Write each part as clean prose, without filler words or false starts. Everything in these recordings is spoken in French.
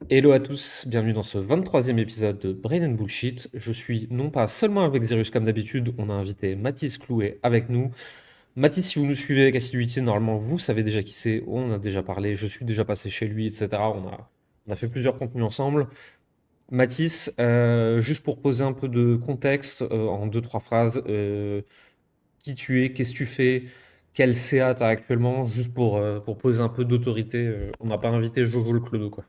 Hello à tous, bienvenue dans ce 23e épisode de Brain and Bullshit. Je suis non pas seulement avec Xerius comme d'habitude, on a invité Mathis Clouet avec nous. Mathis, si vous nous suivez avec assiduité, normalement vous savez déjà qui c'est, on a déjà parlé, je suis déjà passé chez lui, etc. On a fait plusieurs contenus ensemble. Mathis, juste pour poser un peu de contexte, en deux, trois phrases, qui tu es, qu'est-ce que tu fais, quel CA tu as actuellement, juste pour poser un peu d'autorité. On n'a pas invité Jojo le Clodo, quoi.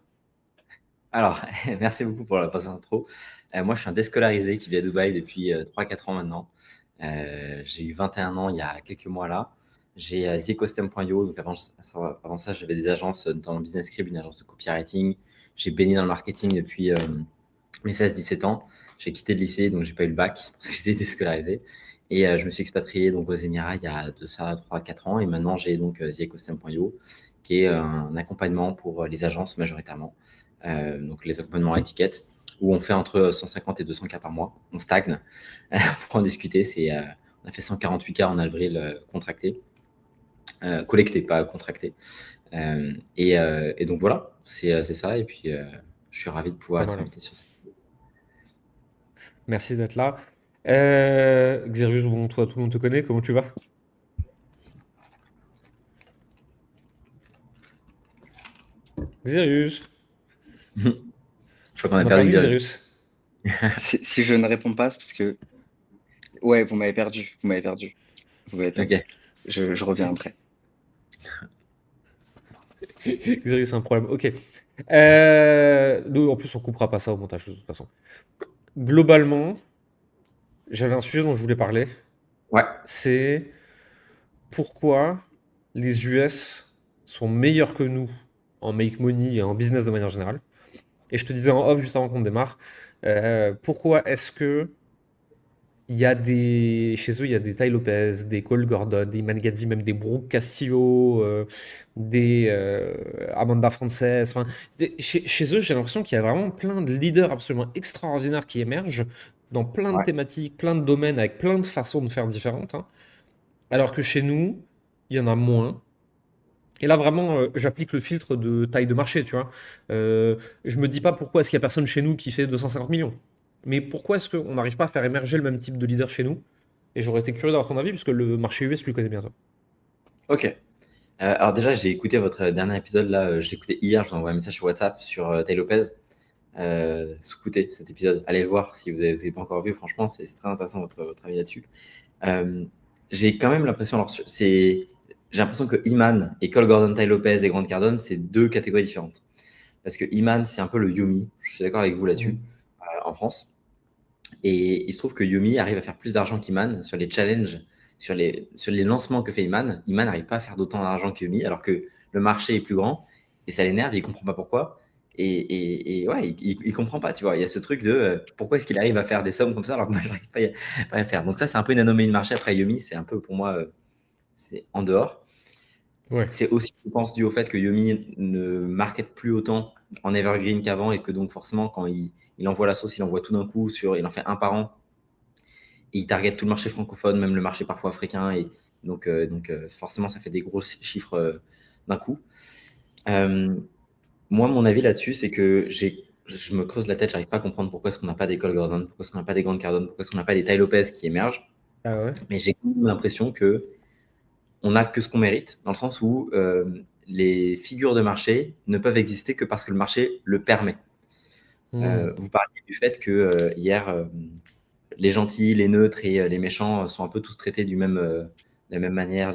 Alors, merci beaucoup pour la présence intro. Moi, je suis un déscolarisé qui vit à Dubaï depuis 3-4 ans maintenant. J'ai eu 21 ans il y a quelques mois là. J'ai TheCustom.io. Donc avant ça, j'avais des agences, notamment Business Script, une agence de copywriting. J'ai baigné dans le marketing depuis mes 16-17 ans. J'ai quitté le lycée, donc j'ai pas eu le bac. C'est pour ça que j'étais déscolarisé. Et je me suis expatrié donc aux Émirats il y a de ça 3-4 ans. Et maintenant, j'ai donc TheCustom.io, qui est un accompagnement pour les agences majoritairement. Donc les accompagnements à étiquette, où on fait entre 150 et 200 cas par mois. On stagne. Pour en discuter, on a fait 148 cas en avril contractés. Collectés, pas contractés. Et donc voilà, c'est ça. Et puis, je suis ravi de pouvoir Pas être mal, hein. invité sur ça. Merci d'être là. Xerius, bon, toi, tout le monde te connaît, comment tu vas? Xerius, Je crois qu'on on a n'a pas perdu vu Xerius. Xerius. Si je ne réponds pas, c'est parce que... Ouais, vous m'avez perdu. Vous m'avez perdu. Vous m'avez Ok. perdu. Je reviens après. Xerius, c'est un problème. Ok. Nous, en plus, on coupera pas ça au montage, de toute façon. Globalement, j'avais un sujet dont je voulais parler. Ouais. C'est pourquoi les US sont meilleurs que nous en make money et en business de manière générale. Et je te disais en off, juste avant qu'on démarre, pourquoi est-ce que chez eux, il y a des Ty Lopez, des Cole Gordon, des Iman Gadzhi, même des Brooke Castillo, des Amanda Frances. Enfin, chez eux, j'ai l'impression qu'il y a vraiment plein de leaders absolument extraordinaires qui émergent dans plein de Ouais. thématiques, plein de domaines, avec plein de façons de faire différentes, hein. Alors que chez nous, il y en a moins. Et là, vraiment, j'applique le filtre de taille de marché, tu vois. Je me dis pas pourquoi est-ce qu'il y a personne chez nous qui fait 250 millions. Mais pourquoi est-ce qu'on n'arrive pas à faire émerger le même type de leader chez nous? Et j'aurais été curieux d'avoir ton avis, puisque le marché US, tu le connais bien, toi. Ok. Alors déjà, j'ai écouté votre dernier épisode là. Je l'ai écouté hier. Je vous envoie un message sur WhatsApp sur Tay Lopez. Sous-coûté cet épisode. Allez le voir si vous n'avez pas encore vu. Franchement, c'est très intéressant votre avis là-dessus. Euh, j'ai quand même l'impression, j'ai l'impression que Iman et Cole Gordon, Ty Lopez et Grant Cardone, c'est deux catégories différentes. Parce que Iman, c'est un peu le Yumi. Je suis d'accord avec vous là-dessus, Mm. en France. Et il se trouve que Yumi arrive à faire plus d'argent qu'Iman sur les challenges, sur les lancements que fait Iman. Iman n'arrive pas à faire d'autant d'argent que Yumi, alors que le marché est plus grand. Et ça l'énerve, il comprend pas pourquoi. Et ouais, il comprend pas, tu vois. Il y a ce truc de pourquoi est-ce qu'il arrive à faire des sommes comme ça alors que moi, j'arrive pas à le faire. Donc ça, c'est un peu une anomalie de marché. Après, Yumi, c'est un peu pour moi, c'est en dehors. Ouais. C'est aussi, je pense, dû au fait que Yumi ne market plus autant en evergreen qu'avant et que donc forcément, quand il envoie la sauce, il envoie tout d'un coup il en fait un par an et il target tout le marché francophone, même le marché parfois africain. Et donc forcément, ça fait des gros chiffres d'un coup. Euh, Moi, mon avis là-dessus, c'est que je me creuse la tête, j'arrive pas à comprendre pourquoi est-ce qu'on n'a pas des Cole Gordon, pourquoi est-ce qu'on n'a pas des Grant Cardone, pourquoi est-ce qu'on n'a pas des Ty Lopez qui émergent. Ah ouais? Mais j'ai quand même l'impression que on n'a que ce qu'on mérite, dans le sens où les figures de marché ne peuvent exister que parce que le marché le permet. Mm. Vous parliez du fait que hier, les gentils, les neutres et les méchants sont un peu tous traités de la même manière,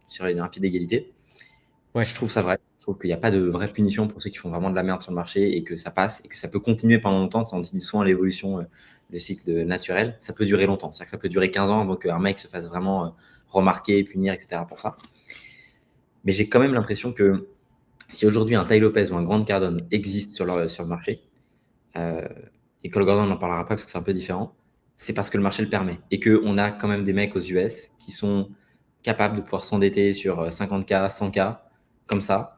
sur un pied d'égalité. Ouais. Je trouve ça vrai. Je trouve qu'il n'y a pas de vraie punition pour ceux qui font vraiment de la merde sur le marché et que ça passe et que ça peut continuer pendant longtemps. Ça, on dit souvent l'évolution, le cycle naturel. Ça peut durer longtemps. C'est-à-dire que ça peut durer 15 ans avant qu'un mec se fasse vraiment remarquer, punir, etc. pour ça. Mais j'ai quand même l'impression que si aujourd'hui un Ty Lopez ou un Grant Cardone existe sur le marché, euh, et Cole Gordon, on en parlera pas parce que c'est un peu différent, c'est parce que le marché le permet. Et qu'on a quand même des mecs aux US qui sont capables de pouvoir s'endetter sur 50K, 100K, comme ça,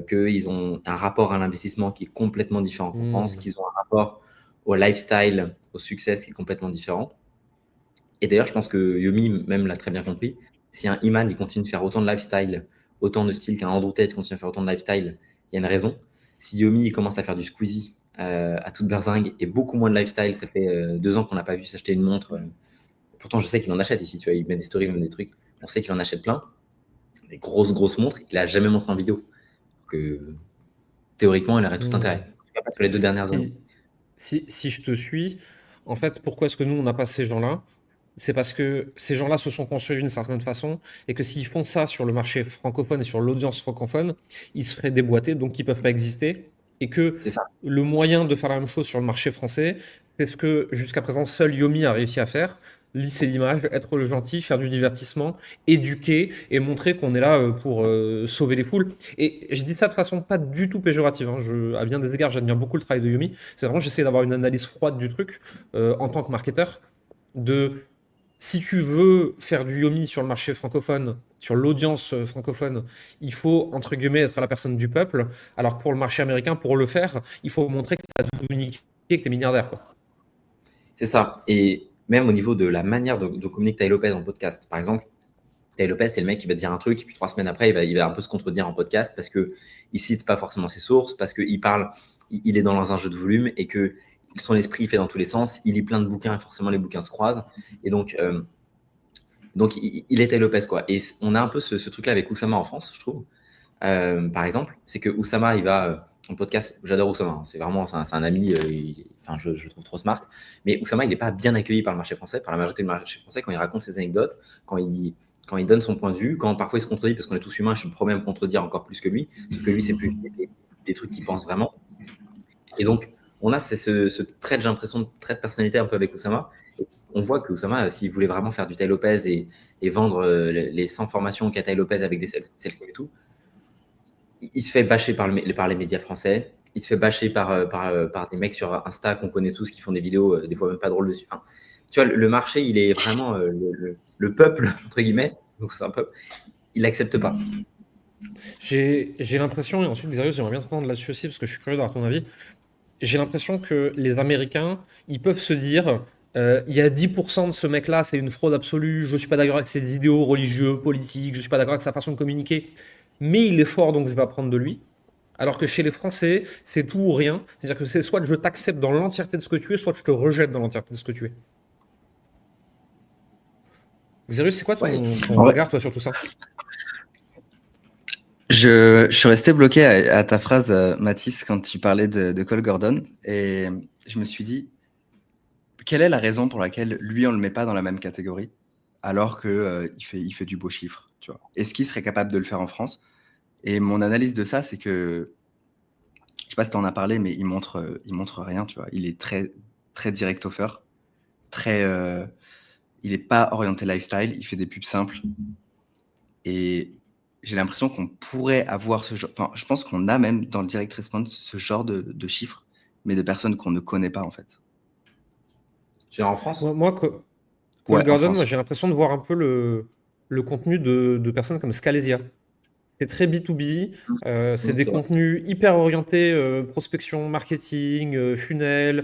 qu'ils ont un rapport à l'investissement qui est complètement différent qu'en France, Mm. qu'ils ont un rapport au lifestyle, au succès qui est complètement différent. Et d'ailleurs, je pense que Yomi même l'a très bien compris. Si un Iman il continue de faire autant de lifestyle, autant de styles qu'un Andrew Tate continue à faire autant de lifestyle, il y a une raison. Si Yomi commence à faire du Squeezie à toute berzingue et beaucoup moins de lifestyle, ça fait 2 ans qu'on n'a pas vu s'acheter une montre. Pourtant, je sais qu'il en achète ici, tu vois, il met des stories, même des trucs. On sait qu'il en achète plein. Des grosses montres, il n'a jamais montré en vidéo. Alors que théoriquement, il aurait tout intérêt. En tout cas, pas sur les 2 dernières années. Si je te suis, en fait, pourquoi est-ce que nous, on n'a pas ces gens-là? C'est parce que ces gens-là se sont construits d'une certaine façon et que s'ils font ça sur le marché francophone et sur l'audience francophone, ils se feraient déboîter, donc ils ne peuvent pas exister. Et que C'est ça. le moyen de faire la même chose sur le marché français, c'est ce que jusqu'à présent seul Yomi a réussi à faire. Lisser l'image, être le gentil, faire du divertissement, éduquer et montrer qu'on est là pour sauver les foules. Et je dis ça de façon pas du tout péjorative, hein. À bien des égards, j'admire beaucoup le travail de Yomi. C'est vraiment, j'essaie d'avoir une analyse froide du truc en tant que marketeur. De si tu veux faire du Yomi sur le marché francophone, sur l'audience francophone, il faut, entre guillemets, être la personne du peuple. Alors pour le marché américain, pour le faire, il faut montrer que tu as tout niqué et que tu es milliardaire, quoi. C'est ça. Et même au niveau de la manière de communiquer Tai Lopez en podcast, par exemple, Tai Lopez, c'est le mec qui va te dire un truc, et puis 3 semaines après, il va un peu se contredire en podcast parce qu'il ne cite pas forcément ses sources, parce qu'il parle, il est dans un jeu de volume et que son esprit il fait dans tous les sens. Il lit plein de bouquins et forcément les bouquins se croisent. Et donc il est Tai Lopez, quoi. Et on a un peu ce truc-là avec Oussama en France, je trouve. Par exemple, c'est que Oussama, il va en podcast. J'adore Oussama, hein, c'est un ami. Enfin, je le trouve trop smart. Mais Oussama, il n'est pas bien accueilli par le marché français, par la majorité du marché français, quand il raconte ses anecdotes, quand il donne son point de vue, quand parfois il se contredit, parce qu'on est tous humains, je suis le premier à me contredire encore plus que lui, sauf que lui, c'est plus des trucs qu'il pense vraiment. Et donc, on a ce trait, j'ai l'impression, de trait de personnalité un peu avec Oussama. On voit que Oussama, s'il voulait vraiment faire du Tai Lopez et vendre les 100 formations qu'a Tai Lopez avec des sales et tout, il se fait bâcher par les médias français. Il se fait bâcher par des mecs sur Insta qu'on connaît tous qui font des vidéos, des fois même pas drôles dessus. Enfin, tu vois, le marché, il est vraiment le peuple, entre guillemets, donc c'est un peuple, il l'accepte pas. J'ai l'impression, et ensuite, Xarius, j'aimerais bien t'entendre là-dessus aussi, parce que je suis curieux d'avoir ton avis. J'ai l'impression que les Américains, ils peuvent se dire, il y a 10% de ce mec-là, c'est une fraude absolue, je ne suis pas d'accord avec ses idéaux religieux, politiques, je ne suis pas d'accord avec sa façon de communiquer, mais il est fort, donc je vais apprendre de lui. Alors que chez les Français, c'est tout ou rien. C'est-à-dire que c'est soit je t'accepte dans l'entièreté de ce que tu es, soit je te rejette dans l'entièreté de ce que tu es. Xerius, c'est quoi ton En vrai- regard, toi, sur tout ça? Je suis resté bloqué à ta phrase, Mathis, quand tu parlais de Cole Gordon. Et je me suis dit, quelle est la raison pour laquelle lui, on ne le met pas dans la même catégorie, alors qu'il il fait du beau chiffre, tu vois. Est-ce qu'il serait capable de le faire en France? Et mon analyse de ça, c'est que, je sais pas si tu en as parlé, mais il montre rien, tu vois. Il est très, très direct offer, très, il n'est pas orienté lifestyle, il fait des pubs simples. Et j'ai l'impression qu'on pourrait avoir ce genre, enfin, je pense qu'on a même dans le direct response ce genre de chiffres, mais de personnes qu'on ne connaît pas en fait. Tu es en France? Cole Ouais, en Gordon, France. moi, j'ai l'impression de voir un peu le contenu de personnes comme Scalesia. C'est très B2B, c'est des C'est vrai. contenus hyper orientés prospection, marketing, funnel,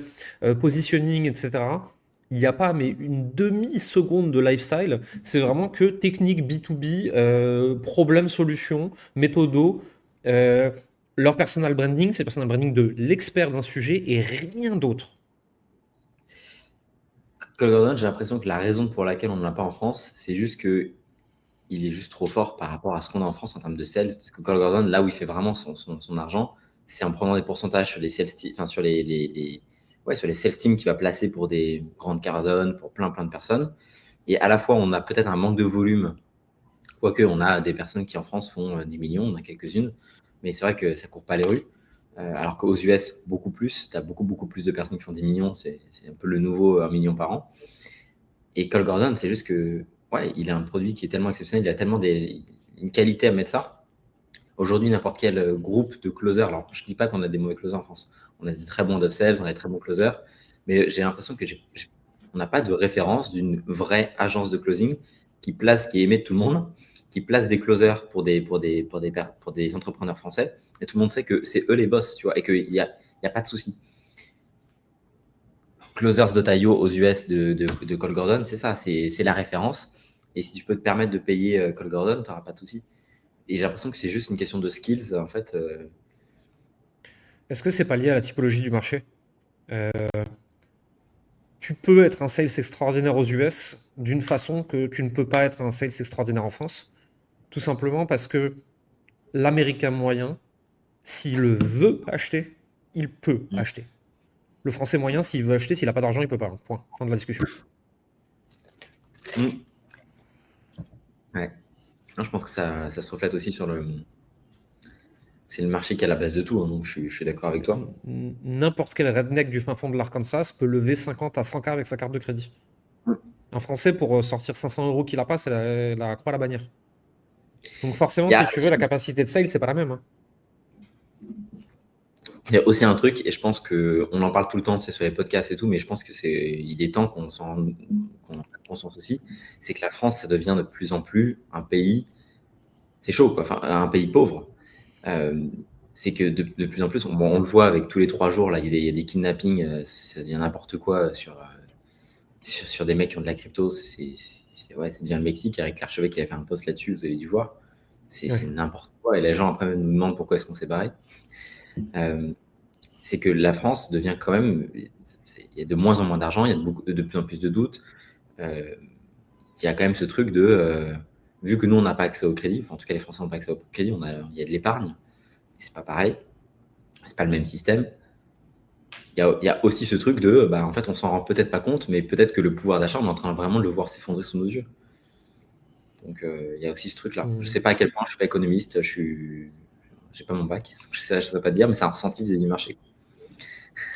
positioning, etc. Il n'y a pas mais une demi-seconde de lifestyle. C'est vraiment que technique B2B, problème-solution, méthodo. Euh, Leur personal branding, c'est le personal branding de l'expert d'un sujet et rien d'autre. Cole Gordon, j'ai l'impression que la raison pour laquelle on ne l'a pas en France, c'est juste que il est juste trop fort par rapport à ce qu'on a en France en termes de sales. Parce que Cole Gordon, là où il fait vraiment son argent, c'est en prenant des pourcentages sur les sales teams, enfin sur sur les sales teams qu'il va placer pour des grandes Cardone, pour plein de personnes. Et à la fois, on a peut-être un manque de volume, quoique on a des personnes qui en France font 10 millions, on a quelques-unes, mais c'est vrai que ça court pas les rues. Alors qu'aux US, beaucoup plus, tu as beaucoup plus de personnes qui font 10 millions, c'est un peu le nouveau 1 million par an. Et Cole Gordon, c'est juste que, ouais, il a un produit qui est tellement exceptionnel, il a tellement une qualité à mettre ça. Aujourd'hui, n'importe quel groupe de closers, alors je ne dis pas qu'on a des mauvais closers en France, on a des très bons of sales, on a des très bons closers, mais j'ai l'impression que on n'a pas de référence d'une vraie agence de closing qui est aimée de tout le monde, qui place des closers pour des entrepreneurs français, et tout le monde sait que c'est eux les boss, tu vois, et qu'il n'y a pas de souci. Closers.io aux US de Cole Gordon, c'est ça, c'est la référence. Et si tu peux te permettre de payer Cole Gordon, tu n'auras pas de souci. Et j'ai l'impression que c'est juste une question de skills, en fait. Est-ce que c'est pas lié à la typologie du marché? Tu peux être un sales extraordinaire aux US d'une façon que tu ne peux pas être un sales extraordinaire en France. Tout simplement parce que l'américain moyen, s'il veut acheter, il peut Mm. acheter. Le français moyen, s'il veut acheter, s'il n'a pas d'argent, il peut pas. Point. Fin de la discussion. Mm. Ouais. Non, je pense que ça se reflète aussi sur le. C'est le marché qui est à la base de tout, hein, donc je suis d'accord avec toi. N'importe quel redneck du fin fond de l'Arkansas peut lever 50 à 100K avec sa carte de crédit. Mm. Un Français, pour sortir 500 euros qu'il n'a pas, c'est la croix à la bannière. Donc forcément, Il y si a, tu veux, la capacité de sale, c'est pas la même. Hein. il y a aussi un truc, et je pense qu'on en parle tout le temps, tu sais, sur les podcasts et tout, mais je pense il est temps qu'on en ait conscience aussi, c'est que la France, ça devient de plus en plus un pays, c'est chaud, quoi, enfin, un pays pauvre. C'est que de plus en plus, on le voit avec tous les 3 jours, là, il y a des kidnappings, ça devient n'importe quoi sur des mecs qui ont de la crypto. Ouais, c'est bien le Mexique, avec l'archevêque qui avait fait un post là-dessus, vous avez dû voir. C'est Ouais. n'importe quoi. Et les gens après nous demandent pourquoi est-ce qu'on s'est barré. C'est que la France devient quand même. Il y a de moins en moins d'argent, il y a de plus en plus de doutes. Il y a quand même ce truc de. Vu que nous, on n'a pas accès au crédit, enfin, en tout cas, les Français n'ont pas accès au crédit, il y a de l'épargne. C'est pas pareil. C'est pas le même système. Il y a aussi ce truc de. Bah, en fait, on s'en rend peut-être pas compte, mais peut-être que le pouvoir d'achat, on est en train vraiment de le voir s'effondrer sous nos yeux. Donc, il y a aussi ce truc-là. Je sais pas à quel point, je suis pas économiste, j'ai pas mon bac, je sais pas te dire, mais c'est un ressenti vis-à-vis du marché.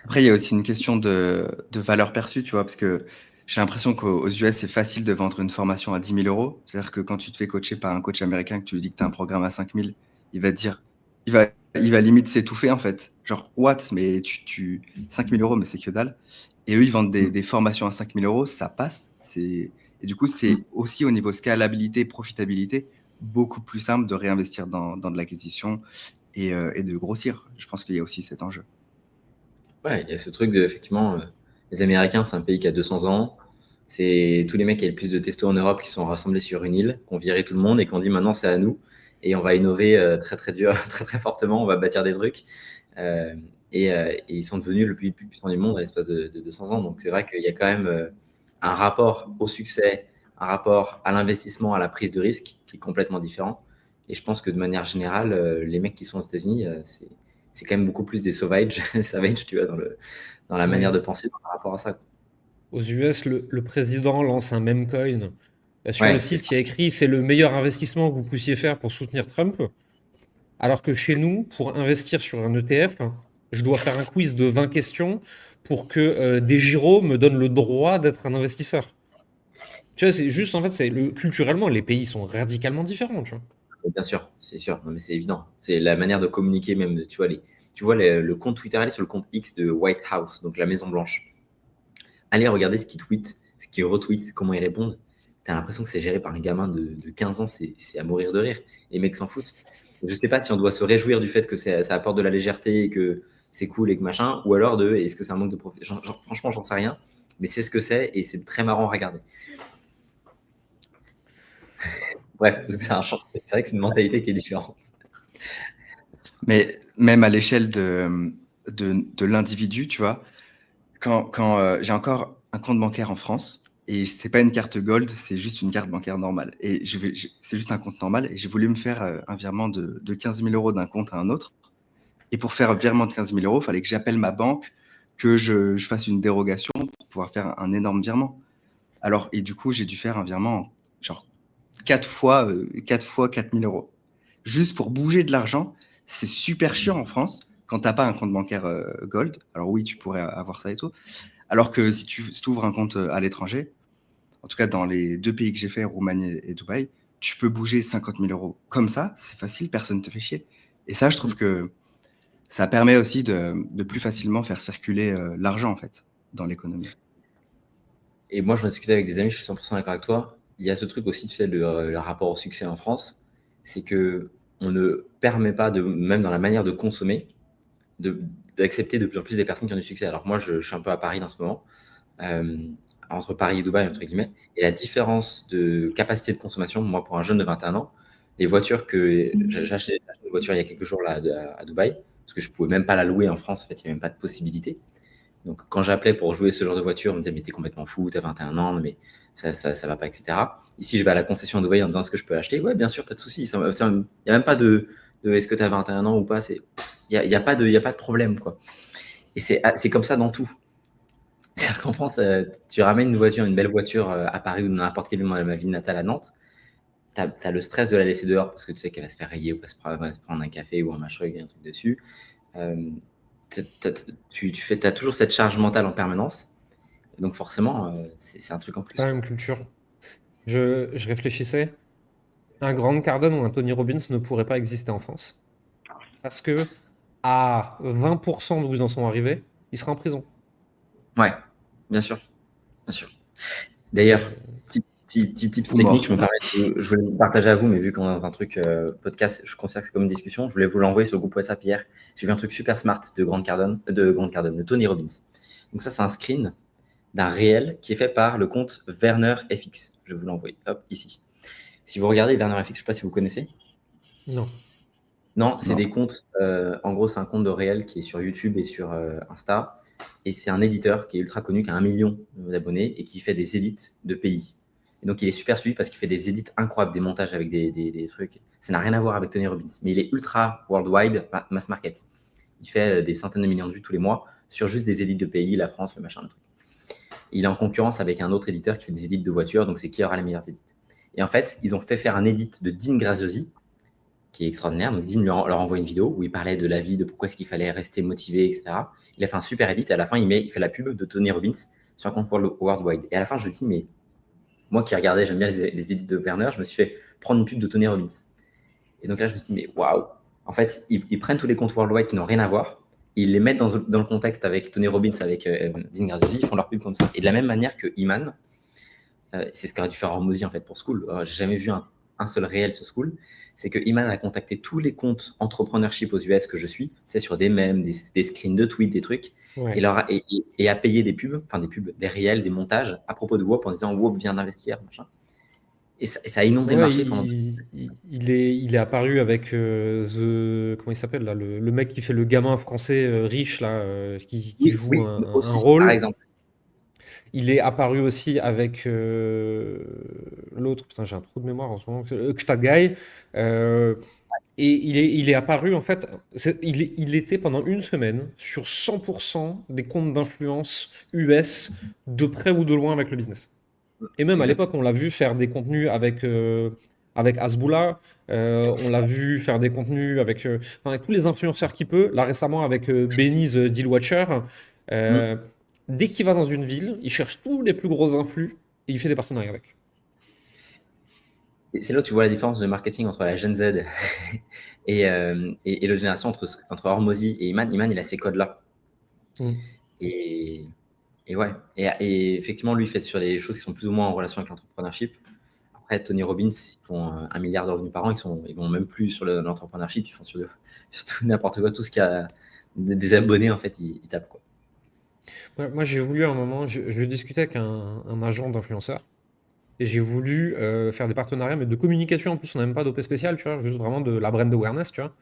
Après, il y a aussi une question de valeur perçue, tu vois, parce que j'ai l'impression qu'aux US, c'est facile de vendre une formation à 10 000 euros. C'est-à-dire que quand tu te fais coacher par un coach américain, que tu lui dis que tu as un programme à 5 000, il va te dire, il va limite s'étouffer, en fait. Genre, what? Mais 5 000 euros, mais c'est que dalle. Et eux, ils vendent des formations à 5 000 euros, ça passe. Et du coup, c'est aussi au niveau scalabilité, profitabilité, beaucoup plus simple de réinvestir dans de l'acquisition et de grossir. Je pense qu'il y a aussi cet enjeu. Ouais, il y a ce truc de, effectivement, les Américains, c'est un pays qui a 200 ans. C'est tous les mecs qui ont le plus de testo en Europe qui sont rassemblés sur une île, qui ont viré tout le monde et qui ont dit maintenant c'est à nous. Et on va innover très très dur, très très fortement, on va bâtir des trucs. Et ils sont devenus le pays le plus puissant du monde à l'espace de 200 ans. Donc c'est vrai qu'il y a quand même un rapport au succès, un rapport à l'investissement, à la prise de risque qui est complètement différent. Et je pense que de manière générale, les mecs qui sont aux États-Unis, c'est quand même beaucoup plus des sauvages, savage, tu vois, dans la manière de penser par rapport à ça. Quoi. Aux US, le président lance un meme coin. Sur le Ouais, c'est site, ça. il y a écrit c'est le meilleur investissement que vous puissiez faire pour soutenir Trump. Alors que chez nous, pour investir sur un ETF, je dois faire un quiz de 20 questions pour que des gyros me donnent le droit d'être un investisseur. Tu vois, c'est juste en fait, culturellement, les pays sont radicalement différents. Tu vois. Bien sûr, c'est sûr. Non, mais c'est évident. C'est la manière de communiquer même. Tu vois le compte Twitter, allez sur le compte X de White House, donc la Maison Blanche. Allez regarder ce qu'ils tweetent, ce qu'ils retweetent, comment ils répondent. T'as l'impression que c'est géré par un gamin de 15 ans, c'est à mourir de rire. Les mecs s'en foutent. Je sais pas si on doit se réjouir du fait que ça apporte de la légèreté et que c'est cool et que machin, ou alors est-ce que c'est un manque de profit. Franchement, j'en sais rien, mais c'est ce que c'est et c'est très marrant à regarder. Bref, donc c'est vrai que c'est une mentalité qui est différente. Mais même à l'échelle de l'individu, tu vois, quand j'ai encore un compte bancaire en France, et c'est pas une carte Gold, c'est juste une carte bancaire normale. Et c'est juste un compte normal, et j'ai voulu me faire un virement de 15 000 euros d'un compte à un autre. Et pour faire un virement de 15 000 euros, il fallait que j'appelle ma banque, que je fasse une dérogation pour pouvoir faire un énorme virement. Alors, et du coup, j'ai dû faire un virement genre 4 fois 4 000 euros. Juste pour bouger de l'argent, c'est super chiant en France quand tu n'as pas un compte bancaire Gold. Alors oui, tu pourrais avoir ça et tout. Alors que si tu ouvres un compte à l'étranger, en tout cas dans les 2 pays que j'ai fait, Roumanie et Dubaï, tu peux bouger 50 000 euros comme ça, c'est facile, personne ne te fait chier. Et ça, je trouve que ça permet aussi de plus facilement faire circuler l'argent en fait dans l'économie. Et moi, j'en ai discuté avec des amis, je suis 100% d'accord avec toi. Il y a ce truc aussi, tu sais, le rapport au succès en France, c'est que on ne permet pas, même dans la manière de consommer, d'accepter de plus en plus des personnes qui ont du succès. Alors moi, je suis un peu à Paris en ce moment, entre Paris et Dubaï, entre guillemets, et la différence de capacité de consommation, moi, pour un jeune de 21 ans, Les voitures que j'ai acheté une voiture il y a quelques jours là, à Dubaï, parce que je pouvais même pas la louer en France, en fait, il n'y avait même pas de possibilité. Donc, quand j'appelais pour jouer ce genre de voiture, on me disait, mais t'es complètement fou, t'as 21 ans, mais ça va pas, etc. Ici, je vais à la concession à Dubaï en disant, est-ce que je peux l'acheter? Ouais, bien sûr, pas de souci. Il n'y a même pas de est-ce que t'as 21 ans ou pas. Il y a pas de problème, quoi. Et c'est comme ça dans tout. C'est-à-dire qu'en France, tu ramènes une voiture, une belle voiture à Paris ou dans n'importe quelle ma ville natale à Nantes, t'as le stress de la laisser dehors parce que tu sais qu'elle va se faire rayer ou va se prendre un café ou un machin, un truc dessus. Euh, t'as toujours cette charge mentale en permanence. Et donc forcément, c'est un truc en Pas plus. la même culture. Je réfléchissais. Un Grant Cardone ou un Tony Robbins ne pourrait pas exister en France. Parce que à 20% d'où ils en sont arrivés, il sera en prison. Ouais, bien sûr, bien sûr. Et, D'ailleurs, petit tips Ou technique, mort. je voulais le partager à vous, mais vu qu'on est dans un truc podcast, je considère que c'est comme une discussion. Je voulais vous l'envoyer sur le groupe WhatsApp hier. J'ai vu un truc super smart de Tony Robbins. Donc ça, c'est un screen d'un réel qui est fait par le compte Werner FX. Je vais vous l'envoyer. Hop, ici. Si vous regardez Werner FX, je ne sais pas si vous connaissez. non. Non, c'est Non. des comptes. En gros, c'est un compte de réel qui est sur YouTube et sur Insta. Et c'est un éditeur qui est ultra connu, qui a 1 million d'abonnés et qui fait des édits de pays. Et donc, il est super suivi parce qu'il fait des édits incroyables, des montages avec des trucs. Ça n'a rien à voir avec Tony Robbins, mais il est ultra worldwide, mass market. Il fait des centaines de millions de vues tous les mois sur juste des édits de pays, la France, le machin, le truc. Il est en concurrence avec un autre éditeur qui fait des édits de voitures, donc c'est qui aura les meilleurs édits. Et en fait, ils ont fait faire un édit de Dean Graziosi, qui est extraordinaire. Donc, Dean leur envoie une vidéo où il parlait de la vie, de pourquoi est-ce qu'il fallait rester motivé, etc. Il a fait un super edit et à la fin, il fait la pub de Tony Robbins sur un compte worldwide. Et à la fin, je me dis, mais moi qui regardais, j'aime bien les edits de Werner, je me suis fait prendre une pub de Tony Robbins. Et donc là, je me suis dit, mais waouh. En fait, ils prennent tous les comptes worldwide qui n'ont rien à voir, ils les mettent dans le contexte avec Tony Robbins, avec Dean Graziosi, ils font leur pub comme ça. Et de la même manière que Iman, c'est ce qu'aurait dû faire Hormozy en fait pour School. J'ai jamais vu un seul réel sur School. C'est que Iman a contacté tous les comptes entrepreneurship aux US que je suis, c'est sur des mèmes, des screens de tweets, des trucs, Ouais. et a payé des pubs, des réels, des montages à propos de WOP en disant WOP vient d'investir, machin. Et ça a inondé le Ouais, marché pendant. il est apparu avec comment il s'appelle là, le mec qui fait le gamin français riche là, qui Oui, joue oui, mais un aussi, par rôle. exemple. Il est apparu aussi avec l'autre, putain, j'ai un trou de mémoire en ce moment, Gstad Guy. Et il est apparu en fait, il était pendant une semaine sur 100% des comptes d'influence US de près ou de loin avec le business. Et même à l'époque, Exactement. on l'a vu faire des contenus avec Hasbullah, on l'a vu faire des contenus avec tous les influenceurs qu'il peut. Là récemment avec Benny's Deal Watcher. Mm. Euh, Dès qu'il va dans une ville, il cherche tous les plus gros influx et il fait des partenariats avec. Et c'est là où tu vois la différence de marketing entre la Gen Z et l'autre génération, entre Hormozy et Iman. Iman, il a ces codes-là. Mm. Et, et ouais. Et effectivement, lui, il fait sur les choses qui sont plus ou moins en relation avec l'entrepreneurship. Après, Tony Robbins, ils font 1 milliard de revenus par an. Ils vont même plus sur l'entrepreneurship. Ils font sur tout n'importe quoi. Tout ce qui a des abonnés, en fait, ils tapent, quoi. Moi, j'ai voulu à un moment, je discutais avec un agent d'influenceur et j'ai voulu faire des partenariats, mais de communication en plus, on n'a même pas d'OP spécial, tu vois, juste vraiment de la brand awareness, tu vois,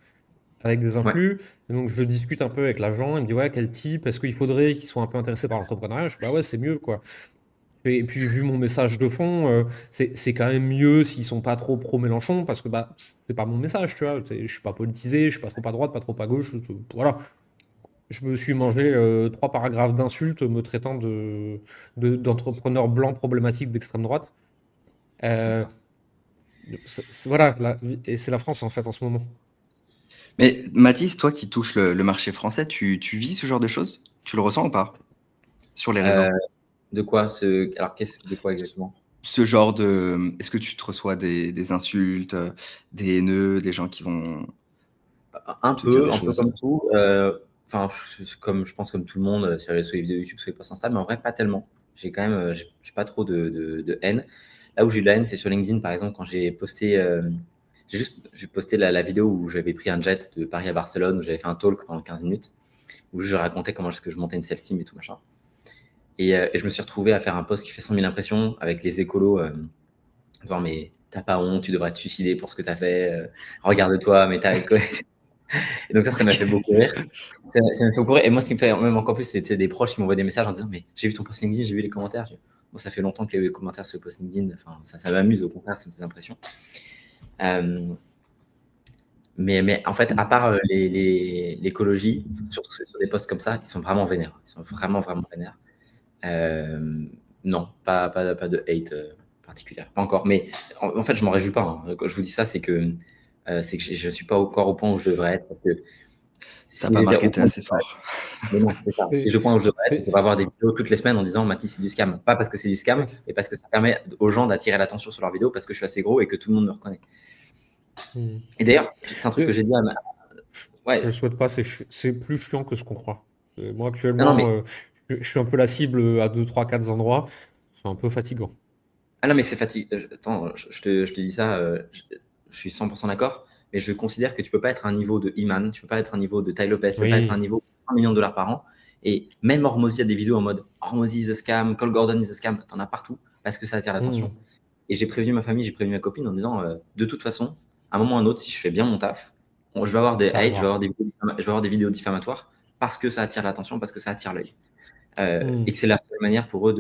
avec des Ouais. influx. Et donc, je discute un peu avec l'agent, il me dit, ouais, quel type, est-ce qu'il faudrait qu'ils soient un peu intéressés par l'entrepreneuriat? Je dis, bah ouais, c'est mieux, quoi. Et puis, vu mon message de fond, c'est quand même mieux s'ils sont pas trop pro-Mélenchon, parce que bah, c'est pas mon message, tu vois. Je suis pas politisé, je suis pas trop à droite, pas trop à gauche. Voilà. Je me suis mangé 3 paragraphes d'insultes me traitant d'entrepreneur blanc problématique d'extrême droite. Euh, D'accord. voilà, et c'est la France en fait en ce moment. Mais Mathis, toi qui touches le marché français, tu vis ce genre de choses? Tu le ressens ou pas? Sur les Euh, réseaux? de quoi alors, de quoi exactement? Ce genre de... Est-ce que tu te reçois des insultes, des haineux, des gens qui vont Un te dire des un peu choses? comme tout. Enfin, je pense comme tout le monde sur les vidéos YouTube, sur les posts Insta, mais en vrai, pas tellement. J'ai quand même, j'ai pas trop de haine. Là où j'ai eu de la haine, c'est sur LinkedIn, par exemple, quand j'ai posté, j'ai posté la vidéo où j'avais pris un jet de Paris à Barcelone, où j'avais fait un talk pendant 15 minutes, où je racontais comment est-ce que je montais une self-sim et tout machin. Et je me suis retrouvé à faire un post qui fait 100 000 impressions avec les écolos, en disant, mais t'as pas honte, tu devrais te suicider pour ce que t'as fait, regarde-toi, mais t'as quoi. Et donc ça m'a fait beaucoup rire. Ça m'a fait beaucoup rire. Et moi, ce qui me fait même encore plus, c'est des proches qui m'envoient des messages en disant, mais j'ai vu ton post LinkedIn, j'ai vu les commentaires. Bon, ça fait longtemps que les commentaires sur le post LinkedIn, enfin, ça m'amuse, au contraire, ça me fait impression. Mais en fait, à part l'écologie, surtout sur des posts comme ça, ils sont vraiment vénères. Ils sont vraiment, vraiment vénères. Non, pas de hate particulière. Pas encore. Mais en fait, je m'en réjouis pas. Hein. Quand je vous dis ça, c'est que je suis pas encore au point où je devrais être. Parce que T'as si pas j'étais au marketé point où assez fort. mais non, c'est ça. Si Fais- je point où je devrais être, fais- on va avoir des vidéos toutes les semaines en disant Mathis, c'est du scam. Pas parce que c'est du scam, mais parce que ça permet aux gens d'attirer l'attention sur leurs vidéos parce que je suis assez gros et que tout le monde me reconnaît. Hmm. Et d'ailleurs, c'est un truc que j'ai dit à ma. Ouais. Je le souhaite pas, c'est plus chiant que ce qu'on croit. Moi, Non, actuellement, mais je suis un peu la cible à 2, 3, 4 endroits. C'est un peu fatigant. ah non, mais c'est fatigant. Attends, je te dis ça, je suis 100% d'accord, mais je considère que tu peux pas être un niveau de Iman, tu peux pas être un niveau de Tai Lopez, tu peux pas être un Oui. niveau de 100 millions de dollars par an. Et même Hormozy a des vidéos en mode Hormozy is a scam, Cole Gordon is a scam, t'en as partout parce que ça attire l'attention. Hmm. Et j'ai prévenu ma famille, j'ai prévenu ma copine en disant de toute façon, à un moment ou à un autre, si je fais bien mon taf, je vais avoir des Ça hates, je vais arrivera. avoir des vidéos diffamatoires parce que ça attire l'attention, parce que ça attire l'œil. Hmm. Et que c'est la seule manière pour eux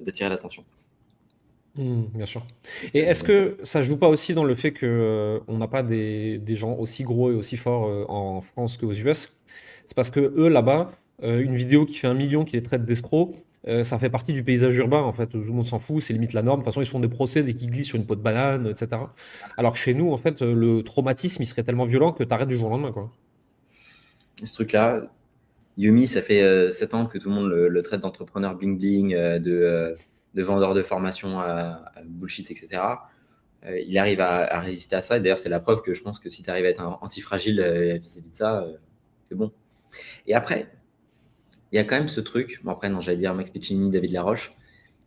d'attirer l'attention. Bien sûr. Et est-ce que ça joue pas aussi dans le fait que on n'a pas des gens aussi gros et aussi forts en France qu'aux US? C'est parce que eux, là-bas, une vidéo qui fait 1 million, qui les traite d'escrocs, ça fait partie du paysage urbain, en fait. Tout le monde s'en fout, c'est limite la norme. De toute façon, ils se font des procès dès qu'ils glissent sur une peau de banane, etc. Alors que chez nous, en fait, le traumatisme, il serait tellement violent que t'arrêtes du jour au lendemain, quoi. Ce truc-là, Yumi, ça fait 7 ans que tout le monde le traite d'entrepreneur bling bling, de vendeur de formation à bullshit, etc. Il arrive à résister à ça. Et d'ailleurs, c'est la preuve que je pense que si tu arrives à être un antifragile vis-à-vis de ça, c'est bon. Et après, il y a quand même ce truc. Bon, après, non, j'allais dire Max Piccini, David Laroche.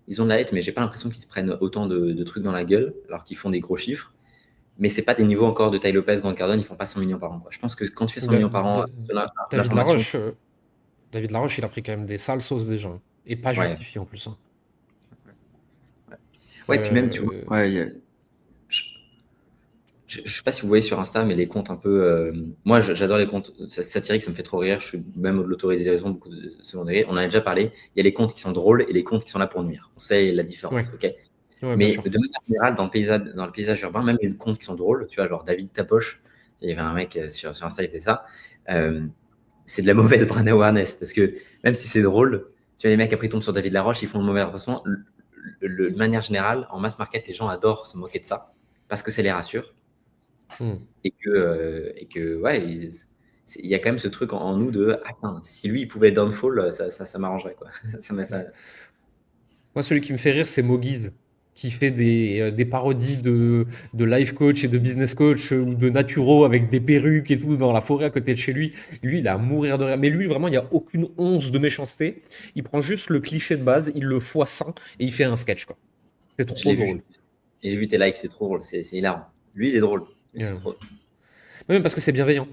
Ils ont de la hate, mais j'ai pas l'impression qu'ils se prennent autant de trucs dans la gueule, alors qu'ils font des gros chiffres. Mais c'est pas des niveaux encore de Tai Lopez, Grant Cardone, ils font pas 100 millions par an. Quoi. Je pense que quand tu fais 100 Da- millions par an Da- sur David l'information, Laroche, David Laroche, il a pris quand même des sales sauces déjà, hein. Et pas ouais. justifié en plus, hein. Ouais, puis même, tu vois, Ouais, je sais pas si vous voyez sur Insta, mais les comptes un peu. Moi, j'adore les comptes satiriques, ça me fait trop rire. Je suis même de l'autorisation, beaucoup de second degré. On en a déjà parlé. Il y a les comptes qui sont drôles et les comptes qui sont là pour nuire. On sait la différence, Ouais. ok? Ouais, bien Mais sûr. de manière générale, dans le paysage urbain, même les comptes qui sont drôles, tu vois, genre David Tapoche, il y avait un mec sur Insta qui faisait ça. C'est de la mauvaise brand awareness parce que même si c'est drôle, tu vois, les mecs après ils tombent sur David Laroche, ils font le mauvais remplacement. De manière générale, en mass market, les gens adorent se moquer de ça parce que ça les rassure Hmm. et que ouais, il y a quand même ce truc en nous de ah, putain, si lui il pouvait downfall, ça m'arrangerait quoi. Ça. Moi, celui qui me fait rire, c'est Mogiz, qui fait des parodies de life coach et de business coach ou de naturo avec des perruques et tout dans la forêt à côté de chez lui. Lui, il a à mourir de rire. Mais lui, vraiment, il n'y a aucune once de méchanceté. Il prend juste le cliché de base, il le fois 100 et il fait un sketch, quoi. C'est Je trop l'ai drôle. vu. Et j'ai vu tes likes, c'est trop drôle, c'est hilarant. Lui il est drôle, mais c'est Yeah. trop. Même parce que c'est bienveillant.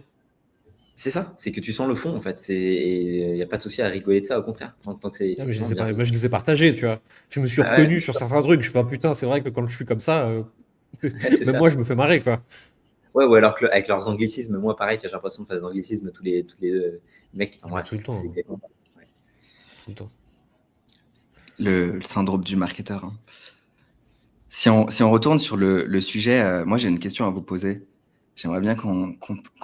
C'est ça, c'est que tu sens le fond en fait. Il n'y a pas de souci à rigoler de ça, au contraire. Tant que c'est Ah, mais effectivement bien fait. moi, je les ai partagés, tu vois. Je me suis Ah ouais, reconnu sur certains trucs. Je fais, ah, putain, c'est vrai que quand je suis comme ça, ouais, c'est même ça. moi, je me fais marrer, quoi. Ouais, ou alors que avec leurs anglicismes, moi pareil, j'ai l'impression de faire des anglicismes tous les mecs. En Ah, mais bref, tout le c'est temps, hein. exactement ça. Ouais. Tout le temps. le syndrome du marketeur, hein. Si on retourne sur le sujet, moi j'ai une question à vous poser. J'aimerais bien qu'on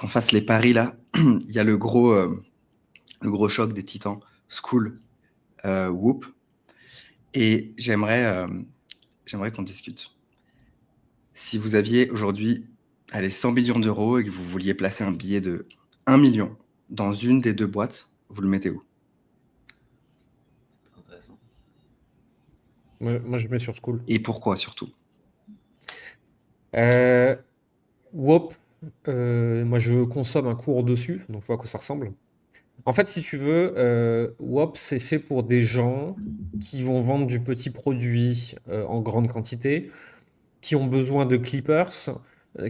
fasse les paris là. Il y a le gros choc des titans, School, Whoop. Et j'aimerais qu'on discute. Si vous aviez aujourd'hui 100 millions d'euros et que vous vouliez placer un billet de 1 million dans une des deux boîtes, vous le mettez où? C'est pas intéressant. Moi, je mets sur School. Et pourquoi surtout? Whoop, moi, je consomme un cours dessus, donc je vois à quoi ça ressemble. En fait, si tu veux, Whop, c'est fait pour des gens qui vont vendre du petit produit en grande quantité, qui ont besoin de clippers,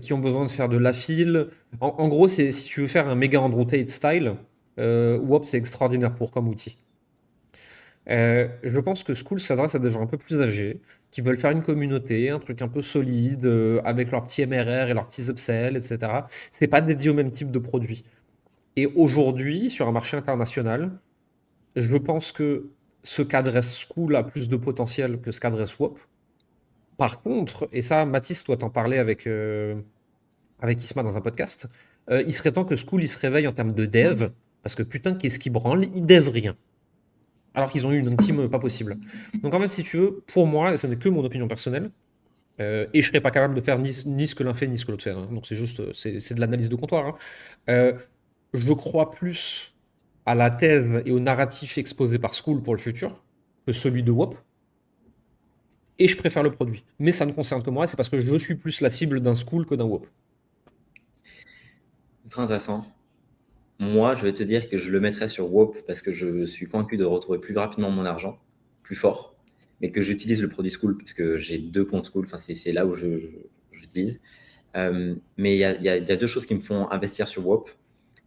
qui ont besoin de faire de la file. En gros, si tu veux faire un méga Andrew Tate style, Whop, c'est extraordinaire pour comme outil. Je pense que School s'adresse à des gens un peu plus âgés, qui veulent faire une communauté, un truc un peu solide, avec leurs petits MRR et leurs petits upsells, etc. C'est pas dédié au même type de produit. Et aujourd'hui, sur un marché international, je pense que ce qu'adresse School a plus de potentiel que ce qu'adresse Swap. Par contre, et ça, Mathis, toi, t'en parlais avec Isma dans un podcast, il serait temps que School il se réveille en termes de dev, parce que putain, qu'est-ce qui branle, ils dev rien. Alors qu'ils ont eu une team pas possible. Donc en fait, si tu veux, pour moi, et ce n'est que mon opinion personnelle, et je serais pas capable de faire ni ce que l'un fait, ni ce que l'autre fait, hein. Donc c'est juste, c'est de l'analyse de comptoir, hein. Euh, je crois plus à la thèse et au narratif exposé par School pour le futur que celui de WOP. Et je préfère le produit. Mais ça ne concerne que moi, et c'est parce que je suis plus la cible d'un School que d'un WOP. Très intéressant. Moi, je vais te dire que je le mettrais sur WOP parce que je suis convaincu de retrouver plus rapidement mon argent, plus fort, mais que j'utilise le produit School parce que j'ai 2 comptes School, enfin, c'est là où j'utilise. Mais il y a 2 choses qui me font investir sur WOP.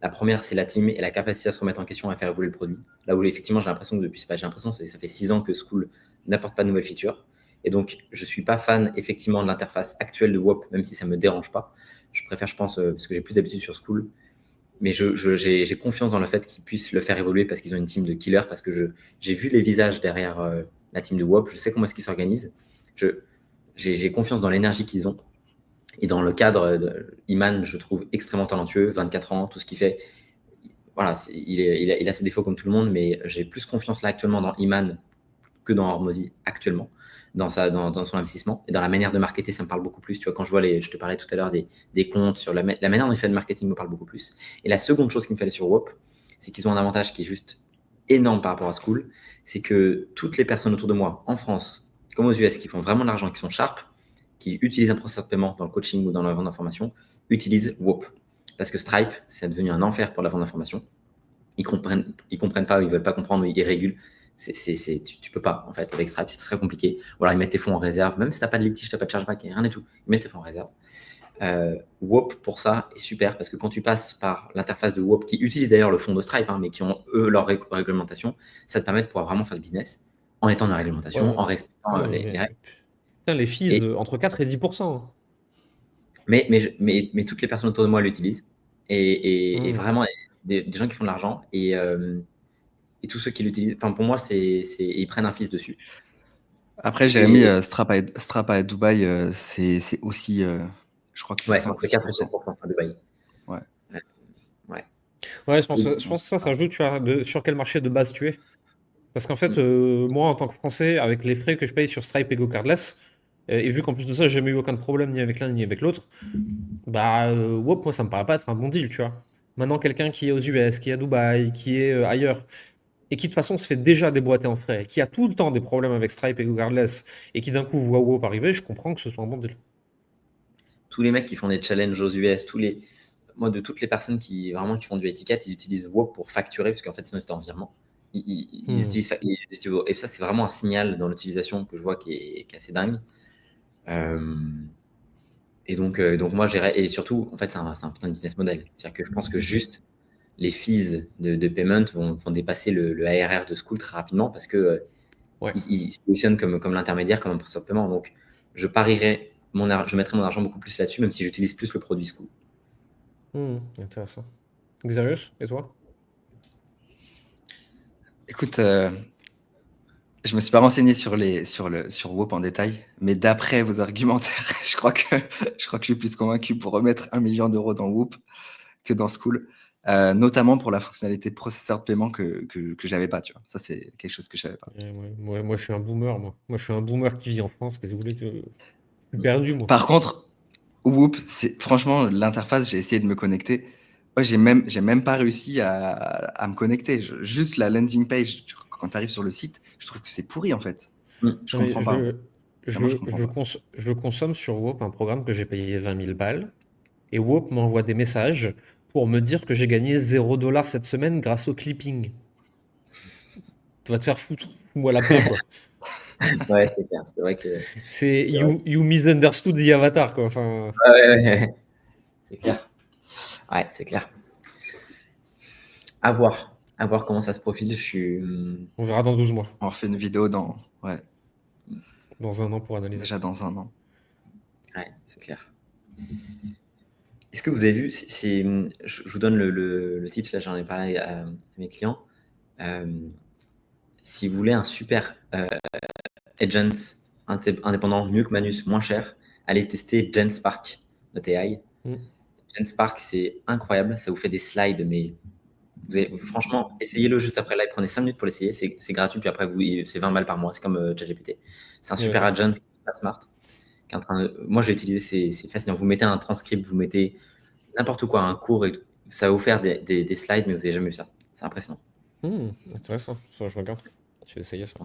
La première, c'est la team et la capacité à se remettre en question et à faire évoluer le produit. Là où effectivement, j'ai l'impression que ça fait 6 ans que School n'apporte pas de nouvelles features. Et donc, je suis pas fan effectivement de l'interface actuelle de WOP, même si ça me dérange pas. Je préfère, je pense, parce que j'ai plus d'habitude sur School, mais j'ai confiance dans le fait qu'ils puissent le faire évoluer parce qu'ils ont une team de killers, parce que j'ai vu les visages derrière la team de WOP, je sais comment est-ce qu'ils s'organisent, j'ai confiance dans l'énergie qu'ils ont. Et dans le cadre de Iman, je trouve extrêmement talentueux, 24 ans, tout ce qu'il fait. Voilà, il a ses défauts comme tout le monde, mais j'ai plus confiance là actuellement dans Iman que dans Hormozy actuellement, dans son investissement. Et dans la manière de marketer, ça me parle beaucoup plus. Tu vois, quand je vois je te parlais tout à l'heure des comptes, sur la manière dont ils font le marketing me parle beaucoup plus. Et la seconde chose qui me fallait sur WOP, c'est qu'ils ont un avantage qui est juste énorme par rapport à School, c'est que toutes les personnes autour de moi, en France, comme aux US, qui font vraiment de l'argent, qui sont sharp, qui utilisent un processeur de paiement dans le coaching ou dans la vente d'informations, utilisent WOP. Parce que Stripe, c'est devenu un enfer pour la vente d'informations. Ils comprennent pas, ils veulent pas comprendre, ils régulent. Tu peux pas, en fait, avec Stripe, c'est très compliqué. Ou alors ils mettent tes fonds en réserve, même si tu n'as pas de litige, tu n'as pas de chargeback, rien du tout, ils mettent tes fonds en réserve. WOP, pour ça, est super, parce que quand tu passes par l'interface de WOP, qui utilise d'ailleurs le fonds de Stripe, hein, mais qui ont, eux, leur réglementation, ça te permet de pouvoir vraiment faire du business en étant dans la réglementation, en respectant les règles. Putain, les fees entre 4 et 10%. Mais toutes les personnes autour de moi l'utilisent. Et vraiment, des gens qui font de l'argent. Et tous ceux qui l'utilisent, enfin, pour moi, ils prennent un fils dessus. Après, j'ai mis Strap à Dubaï, c'est aussi, je crois que c'est 5, 4 ou 7% à Dubaï. Ouais, je pense que ça joue, tu vois, sur quel marché de base tu es. Parce qu'en fait, moi, en tant que Français, avec les frais que je paye sur Stripe et GoCardless, et vu qu'en plus de ça, j'ai jamais eu aucun problème ni avec l'un ni avec l'autre, bah, WOP, moi, ça me paraît pas être un bon deal, tu vois. Maintenant, quelqu'un qui est aux US, qui est à Dubaï, qui est ailleurs, et qui de toute façon se fait déjà déboîter en frais, qui a tout le temps des problèmes avec Stripe et GoCardless, et qui d'un coup voit WOP arriver, je comprends que ce soit un bon deal. Tous les mecs qui font des challenges aux US, moi, de toutes les personnes qui font du étiquette, ils utilisent WOP pour facturer, parce qu'en fait, sinon, c'est en virement. Ils utilisent, et ça, c'est vraiment un signal dans l'utilisation que je vois qui est assez dingue. Et donc moi, et surtout, en fait, c'est un putain de business model. C'est-à-dire que je pense que juste les fees de payment vont dépasser le ARR de School très rapidement parce que ils se positionnent comme l'intermédiaire, comme un processeur de paiement. Donc, je mettrai mon argent beaucoup plus là-dessus, même si j'utilise plus le produit School. Intéressant. Xarius, et toi? Écoute, je me suis pas renseigné sur WOP en détail, mais d'après vos argumentaires, je crois que je suis plus convaincu pour remettre 1 million d'euros dans WOP que dans School, notamment pour la fonctionnalité de processeur de paiement que j'avais pas, tu vois. Ça, c'est quelque chose que je savais pas. Moi, je suis un boomer, moi. Moi, je suis un boomer qui vit en France. Qu'est-ce que vous voulez que je suis perdu, moi. Par contre, Whoop, franchement, l'interface, j'ai essayé de me connecter. Moi, j'ai même pas réussi à me connecter. Juste la landing page, quand tu arrives sur le site, je trouve que c'est pourri, en fait. Je comprends pas. Je consomme sur WOP un programme que j'ai payé 20 000 balles. Et WOP m'envoie des messages pour me dire que j'ai gagné 0$ cette semaine grâce au clipping. Tu vas te faire foutre. Fous-moi la paix, quoi. Ouais, c'est clair. C'est vrai que. C'est you misunderstood the avatar, quoi. Enfin... C'est clair. Ouais, c'est clair. À voir. À voir comment ça se profile. Je suis. On verra dans 12 mois, On refait une vidéo ouais, dans un an pour analyser. déjà dans un an. Ouais, c'est clair. Est-ce que vous avez vu, je vous donne le tips, là j'en ai parlé à mes clients. Si vous voulez un super agent indépendant, mieux que Manus, moins cher, allez tester GenSpark.ai. Mm. GenSpark, c'est incroyable, ça vous fait des slides, mais franchement, essayez-le juste après live, prenez 5 minutes pour l'essayer, c'est gratuit, puis après, c'est 20 balles par mois, c'est comme ChatGPT. C'est un super agent, super smart. Moi, j'ai utilisé, c'est fascinant. Vous mettez un transcript, vous mettez n'importe quoi, un cours, et ça va vous faire des slides, mais vous n'avez jamais vu ça. C'est impressionnant. Intéressant, ça, je regarde. Je vais essayer ça.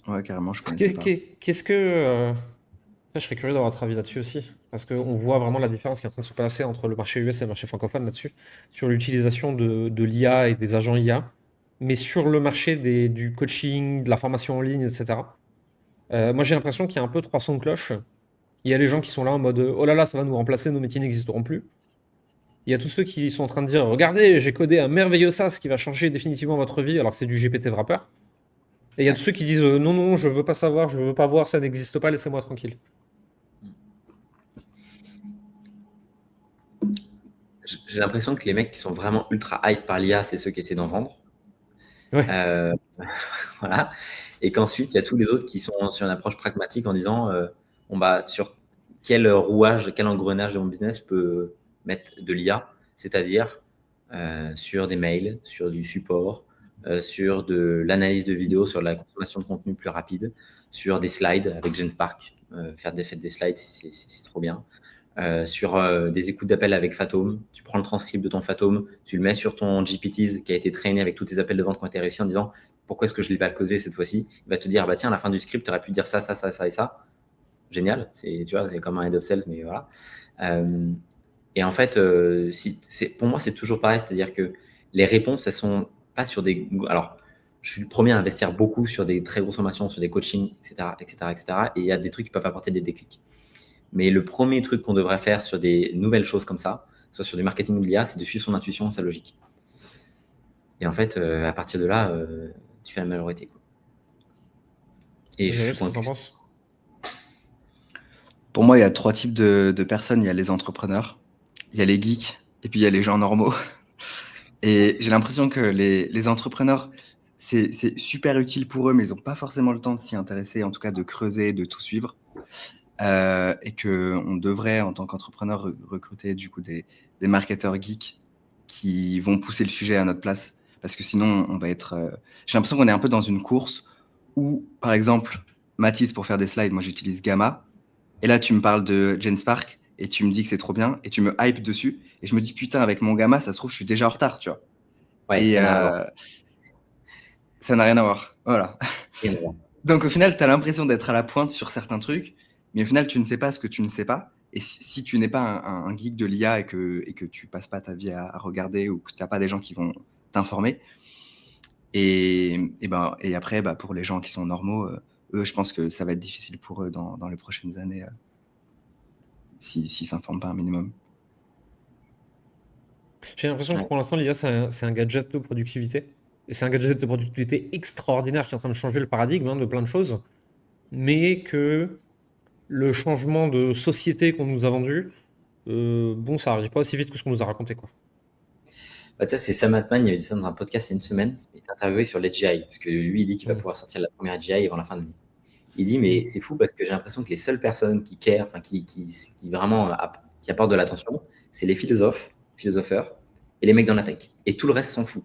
Ouais, carrément, je connaissais pas. Qu'est-ce que... je serais curieux d'avoir votre avis là-dessus aussi, parce qu'on voit vraiment la différence qui est en train de se passer entre le marché US et le marché francophone là-dessus, sur l'utilisation de l'IA et des agents IA, mais sur le marché du coaching, de la formation en ligne, etc. Moi, j'ai l'impression qu'il y a un peu trois sons de cloche. Il y a les gens qui sont là en mode oh là là, ça va nous remplacer, nos métiers n'existeront plus. Il y a tous ceux qui sont en train de dire regardez, j'ai codé un merveilleux SaaS qui va changer définitivement votre vie, alors que c'est du GPT wrapper. Et il y a tous ceux qui disent non, non, je veux pas savoir, je veux pas voir, ça n'existe pas, laissez-moi tranquille. J'ai l'impression que les mecs qui sont vraiment ultra hype par l'IA, c'est ceux qui essaient d'en vendre. Ouais. Voilà. Et qu'ensuite, il y a tous les autres qui sont sur une approche pragmatique en disant sur quel rouage, quel engrenage de mon business je peux mettre de l'IA, c'est-à-dire sur des mails, sur du support, sur de l'analyse de vidéos, sur la consommation de contenu plus rapide, sur des slides avec GenSpark. Faire des slides, c'est trop bien. Sur des écoutes d'appels avec Fatome. Tu prends le transcript de ton Fatome, tu le mets sur ton GPTs qui a été traîné avec tous tes appels de vente qui ont été réussis en disant pourquoi est-ce que je ne l'ai pas causé cette fois-ci. Il va te dire bah tiens, à la fin du script, tu aurais pu dire ça, ça, ça, ça et ça. Génial. Tu vois, c'est comme un head of sales, mais voilà. Et en fait, pour moi, c'est toujours pareil. C'est-à-dire que les réponses, elles sont pas sur des. Alors, je suis le premier à investir beaucoup sur des très grosses formations, sur des coachings, etc., etc., etc. Et il y a des trucs qui peuvent apporter des déclics. Mais le premier truc qu'on devrait faire sur des nouvelles choses comme ça, soit sur du marketing de l'IA, c'est de suivre son intuition et sa logique. Et en fait, à partir de là, tu fais la majorité. Quoi. Et je suis convaincu. Pour moi, il y a trois types de personnes. Il y a les entrepreneurs, il y a les geeks, et puis il y a les gens normaux. Et j'ai l'impression que les entrepreneurs, c'est super utile pour eux, mais ils n'ont pas forcément le temps de s'y intéresser, en tout cas de creuser, de tout suivre. Et qu'on devrait, en tant qu'entrepreneur, recruter du coup des marketeurs geeks qui vont pousser le sujet à notre place. Parce que sinon, on va être... J'ai l'impression qu'on est un peu dans une course où, par exemple, Mathis, pour faire des slides, moi j'utilise Gamma. Et là, tu me parles de GenSpark et tu me dis que c'est trop bien et tu me hype dessus. Et je me dis, putain, avec mon Gamma, ça se trouve, je suis déjà en retard, tu vois. Ouais, et ça n'a rien à voir. Voilà. Donc au final, tu as l'impression d'être à la pointe sur certains trucs, mais au final, tu ne sais pas ce que tu ne sais pas. Et si tu n'es pas un geek de l'IA et que tu passes pas ta vie à regarder ou que tu n'as pas des gens qui vont t'informer, et après, pour les gens qui sont normaux, eux, je pense que ça va être difficile pour eux dans les prochaines années s'ils ne s'informent pas un minimum. J'ai l'impression que pour l'instant, l'IA, c'est un gadget de productivité. Et c'est un gadget de productivité extraordinaire qui est en train de changer le paradigme de plein de choses. Mais que le changement de société qu'on nous a vendu, ça arrive pas aussi vite que ce qu'on nous a raconté, quoi. C'est Sam Altman, il avait dit ça dans un podcast il y a une semaine. Il est interviewé sur l'AGI, parce que lui, il dit qu'il va pouvoir sortir la première AGI avant la fin de l'année. Il dit, mais c'est fou parce que j'ai l'impression que les seules personnes qui care, qui vraiment qui apportent de l'attention, c'est les philosopheurs et les mecs dans la tech. Et tout le reste s'en fout.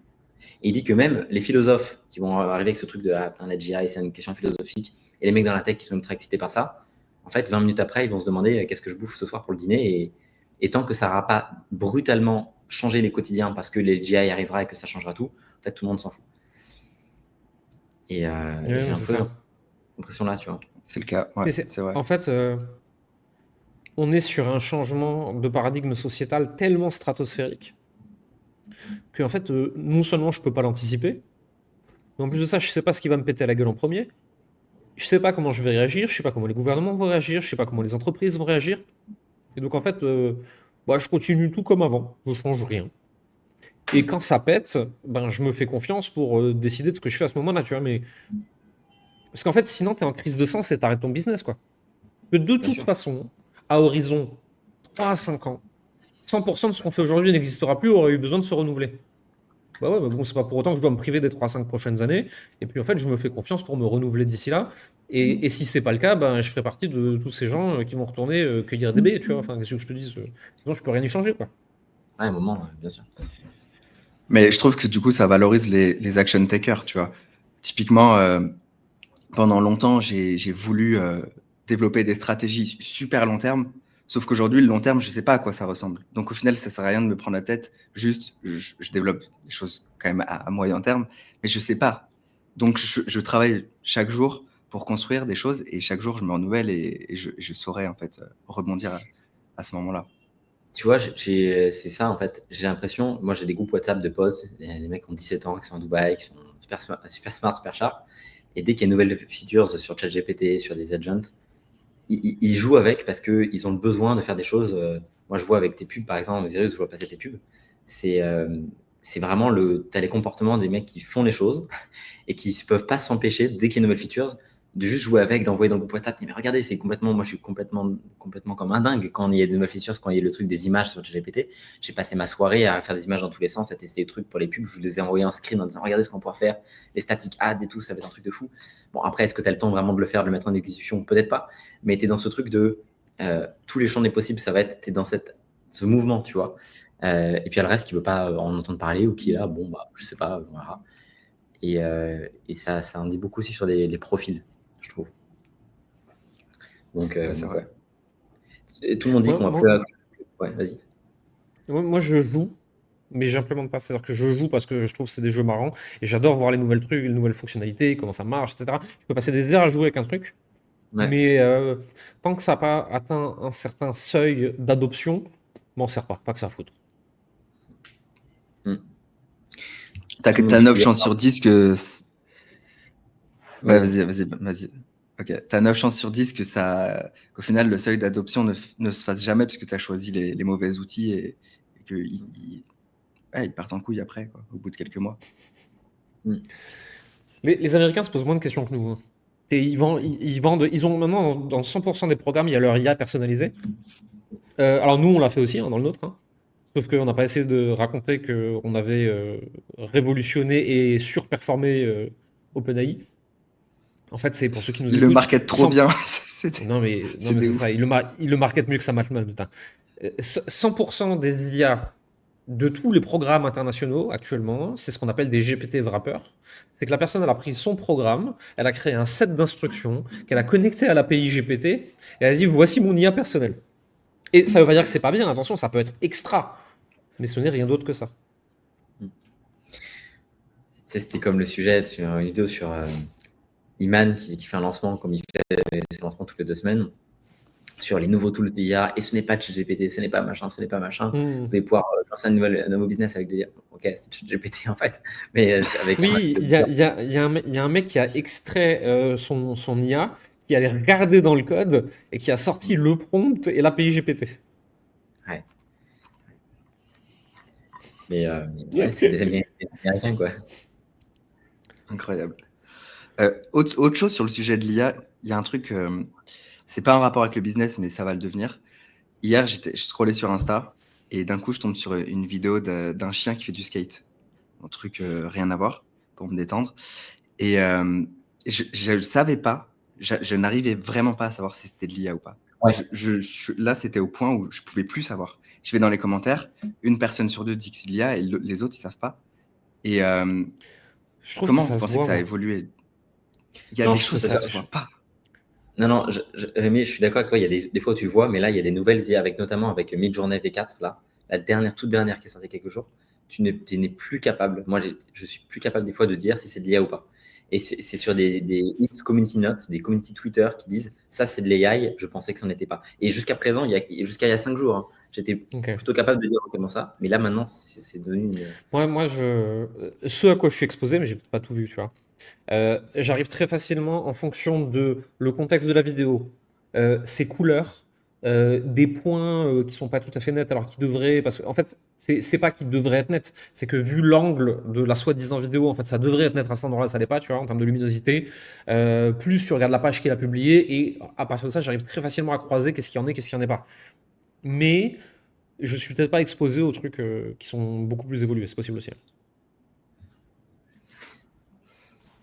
Et il dit que même les philosophes qui vont arriver avec ce truc de l'AGI, c'est une question philosophique, et les mecs dans la tech qui sont ultra excités par ça, en fait, 20 minutes après, ils vont se demander qu'est-ce que je bouffe ce soir pour le dîner. Et tant que ça n'aura pas brutalement changé les quotidiens parce que les GI arrivera et que ça changera tout, en fait, tout le monde s'en fout. Et j'ai un peu cette impression-là, tu vois. C'est le cas, ouais, c'est vrai. En fait, on est sur un changement de paradigme sociétal tellement stratosphérique que, en fait, non seulement je peux pas l'anticiper, mais en plus de ça, je sais pas ce qui va me péter la gueule en premier. Je sais pas comment je vais réagir, je sais pas comment les gouvernements vont réagir, je sais pas comment les entreprises vont réagir. Et donc, en fait, je continue tout comme avant, je change rien. Et quand ça pète, ben, je me fais confiance pour décider de ce que je fais à ce moment-là, tu vois. Mais... Parce qu'en fait, sinon, tu es en crise de sens et tu arrêtes ton business, quoi. Que de Bien toute sûr. façon, à horizon 3 à 5 ans, 100% de ce qu'on fait aujourd'hui n'existera plus, aurait eu besoin de se renouveler. Bah ouais, mais bon, c'est pas pour autant que je dois me priver des 3 à 5 prochaines années. Et puis en fait, je me fais confiance pour me renouveler d'ici là. Et si c'est pas le cas, ben, je ferai partie de tous ces gens qui vont retourner cueillir des baies, tu vois. Enfin, qu'est-ce que je te dis sinon, je peux rien y changer, quoi. À un moment, bien sûr. Mais je trouve que du coup, ça valorise les action takers, tu vois. Typiquement, pendant longtemps, j'ai voulu développer des stratégies super long terme. Sauf qu'aujourd'hui, le long terme, je ne sais pas à quoi ça ressemble. Donc au final, ça ne sert à rien de me prendre la tête. Juste, je développe des choses quand même à moyen terme, mais je ne sais pas. Donc je travaille chaque jour pour construire des choses et chaque jour, je me renouvelle et je saurai en fait rebondir à ce moment-là. Tu vois, c'est ça en fait. J'ai l'impression, moi j'ai des groupes WhatsApp de potes, les mecs ont 17 ans, qui sont à Dubaï, qui sont super smart, super sharp. Et dès qu'il y a une nouvelle features sur ChatGPT, sur des agents, ils jouent avec parce qu'ils ont le besoin de faire des choses. Moi je vois avec tes pubs par exemple, Osiris, je vois passer tes pubs. C'est vraiment t'as les comportements des mecs qui font les choses et qui ne peuvent pas s'empêcher, dès qu'il y a une nouvelle feature, de juste jouer avec, d'envoyer dans le groupe WhatsApp. Mais regardez, c'est complètement, moi je suis complètement comme un dingue quand il y a de nouvelles features, quand il y a le truc des images sur ChatGPT. J'ai passé ma soirée à faire des images dans tous les sens, à tester des trucs pour les pubs. Je vous les ai envoyés en screen en disant regardez ce qu'on pourra faire, les static ads et tout, ça va être un truc de fou. Bon, après, est-ce que tu as le temps vraiment de le faire, de le mettre en exécution? Peut-être pas, mais tu es dans ce truc de tous les champs des possibles, ça va être, tu es dans ce mouvement, tu vois. Et puis il y a le reste qui veut pas en entendre parler ou qui est là, bon, bah, je sais pas, on verra. Et ça en dit beaucoup aussi sur les profils, je trouve. Donc, Ouais, c'est vrai. ouais. Et tout le monde dit qu'on va plus. Ouais, vas-y. Moi, je joue, mais j'implémente pas. C'est-à-dire que je joue parce que je trouve que c'est des jeux marrants et j'adore voir les nouvelles trucs, les nouvelles fonctionnalités, comment ça marche, etc. Je peux passer des heures à jouer avec un truc, Ouais. mais tant que ça n'a pas atteint un certain seuil d'adoption, m'en sert pas que ça fout. T'as Tout le monde dit 9 qu'il est chances sur 10 que... Ouais, Vas-y. vas-y. Ok. T'as 9 chances sur 10 qu'au final, le seuil d'adoption ne se fasse jamais parce que tu as choisi les mauvais outils et qu'ils ils partent en couille après, quoi, au bout de quelques mois. Les Américains se posent moins de questions que nous, hein. Et ils vendent, ils ont maintenant dans 100% des programmes, il y a leur IA personnalisée. Alors nous, on l'a fait aussi hein, dans le nôtre, hein. Sauf qu'on n'a pas essayé de raconter qu'on avait révolutionné et surperformé OpenAI. En fait, c'est pour ceux qui nous Ils le écoutent. marketent trop bien. Non, mais C'était c'est ouf. ça, il le market mieux que sa Maltman, putain. 100% des IA de tous les programmes internationaux actuellement, c'est ce qu'on appelle des GPT wrappers. C'est que la personne elle a pris son programme, elle a créé un set d'instructions qu'elle a connecté à l'API GPT et elle a dit voici mon IA personnel. Et ça veut pas dire que c'est pas bien, attention, ça peut être extra, mais ce n'est rien d'autre que ça. C'était comme le sujet sur une vidéo sur Iman qui fait un lancement, comme il fait ses lancements toutes les 2 semaines, sur les nouveaux tools d'IA. Et ce n'est pas ChatGPT, ce n'est pas machin, ce n'est pas machin. Vous allez pouvoir lancer un nouveau business avec de l'IA. Ok, c'est ChatGPT en fait. Mais avec Oui, il y a un mec qui a extrait son IA, qui allait regarder dans le code et qui a sorti le prompt et l'API GPT. Ouais. Mais ouais, c'est des Américains, quoi. Incroyable. Autre chose sur le sujet de l'IA, il y a un truc, c'est pas un rapport avec le business, mais ça va le devenir. Hier, je scrollais sur Insta et d'un coup, je tombe sur une vidéo d'un chien qui fait du skate. Un truc rien à voir pour me détendre. Et je ne savais pas, je n'arrivais vraiment pas à savoir si c'était de l'IA ou pas. Ouais. Là, c'était au point où je pouvais plus savoir. Je vais dans les commentaires, une personne sur deux dit que c'est de l'IA et les autres, ils savent pas. Et Je trouve que comment ça vous se pensez que voit, ça a moi. évolué? Il y a Non, des je trouve choses ça. qui se voient pas. Non, Rémi, je suis d'accord avec toi. Il y a des fois où tu le vois, mais là, il y a des nouvelles IA, notamment avec Midjourney V4, là, toute dernière qui est sortie il y a quelques jours. Tu n'es plus capable. Moi, je suis plus capable des fois de dire si c'est de l'IA ou pas. Et c'est sur des X community notes, des community Twitter qui disent ça, c'est de l'AI. Je pensais que ça n'en était pas. Et jusqu'à présent, jusqu'à il y a 5 jours, hein, j'étais Ok. plutôt capable de dire comment ça. Mais là, maintenant, c'est devenu une. Ce à quoi je suis exposé, mais j'ai pas tout vu, tu vois. J'arrive très facilement en fonction de le contexte de la vidéo, ses couleurs, des points qui sont pas tout à fait nets alors qu'ils devraient, parce qu'en fait, c'est pas qu'ils devraient être nets, c'est que vu l'angle de la soi-disant vidéo, en fait, ça devrait être net à cet endroit-là, ça l'est pas, tu vois, en termes de luminosité. Plus tu regardes la page qu'il a publiée, et à partir de ça, j'arrive très facilement à croiser qu'est-ce qu'il y en est, qu'est-ce qu'il y en est pas. Mais je suis peut-être pas exposé aux trucs qui sont beaucoup plus évolués, c'est possible aussi.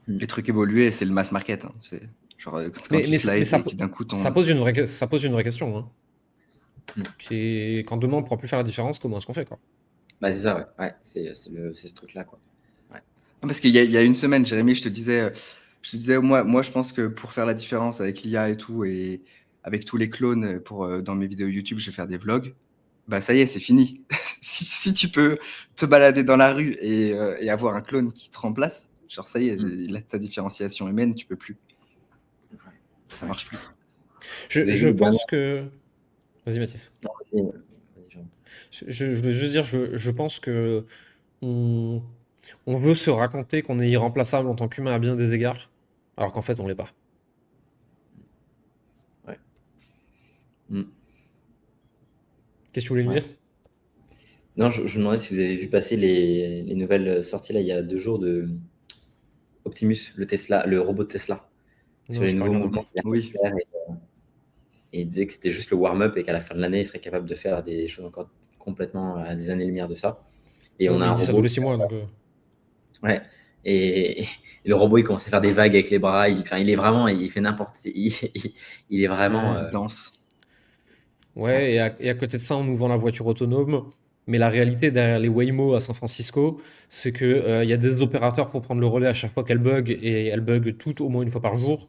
Les trucs évolués, c'est le mass market. Hein. C'est genre quand Mais, tu mais, mais slides ça, et que d'un coup ça ton. pose une vraie question. Hein. Mm. Quand demain on pourra plus faire la différence, comment est-ce qu'on fait quoi? Bah, c'est ça, ouais. Ouais, c'est ce truc-là, quoi. Ouais. Non, parce qu'il y a une semaine, Jérémy, je te disais, moi, je pense que pour faire la différence avec l'IA et tout, et avec tous les clones dans mes vidéos YouTube, je vais faire des vlogs. Bah ça y est, c'est fini. Si tu peux te balader dans la rue et avoir un clone qui te remplace, genre ça y est, là, ta différenciation humaine, tu peux plus. Ça Ouais. marche plus. Vous avez vu Je le dernier. pense que. Vas-y Mathis. Non, vas-y, Jean. Je voulais juste dire, je pense que on, on veut se raconter qu'on est irremplaçable en tant qu'humain à bien des égards, alors qu'en fait on l'est pas. Ouais. Mm. Qu'est-ce que tu voulais me Ouais. dire? Non, je me demandais si vous avez vu passer les nouvelles sorties là il y a 2 jours de Optimus, le robot de Tesla, sur Non, les j'ai pas nouveaux regardé. mouvements qu'il vient de Oui. faire. Et il disait que c'était juste le warm-up et qu'à la fin de l'année, il serait capable de faire des choses encore complètement à des années-lumière de ça. Et Ouais, on a mais il un dit ça tous robot les qui... 6 mois, donc. Ouais. Et le robot, il commence à faire des vagues avec les bras. Enfin, il est vraiment, il fait n'importe. Il est vraiment. Ouais. Il danse. Ouais. Ouais, et à côté de ça, on nous vend la voiture autonome. Mais la réalité derrière les Waymo à San Francisco, c'est que, y a des opérateurs pour prendre le relais à chaque fois qu'elle bug, et elle bug toutes au moins une fois par jour.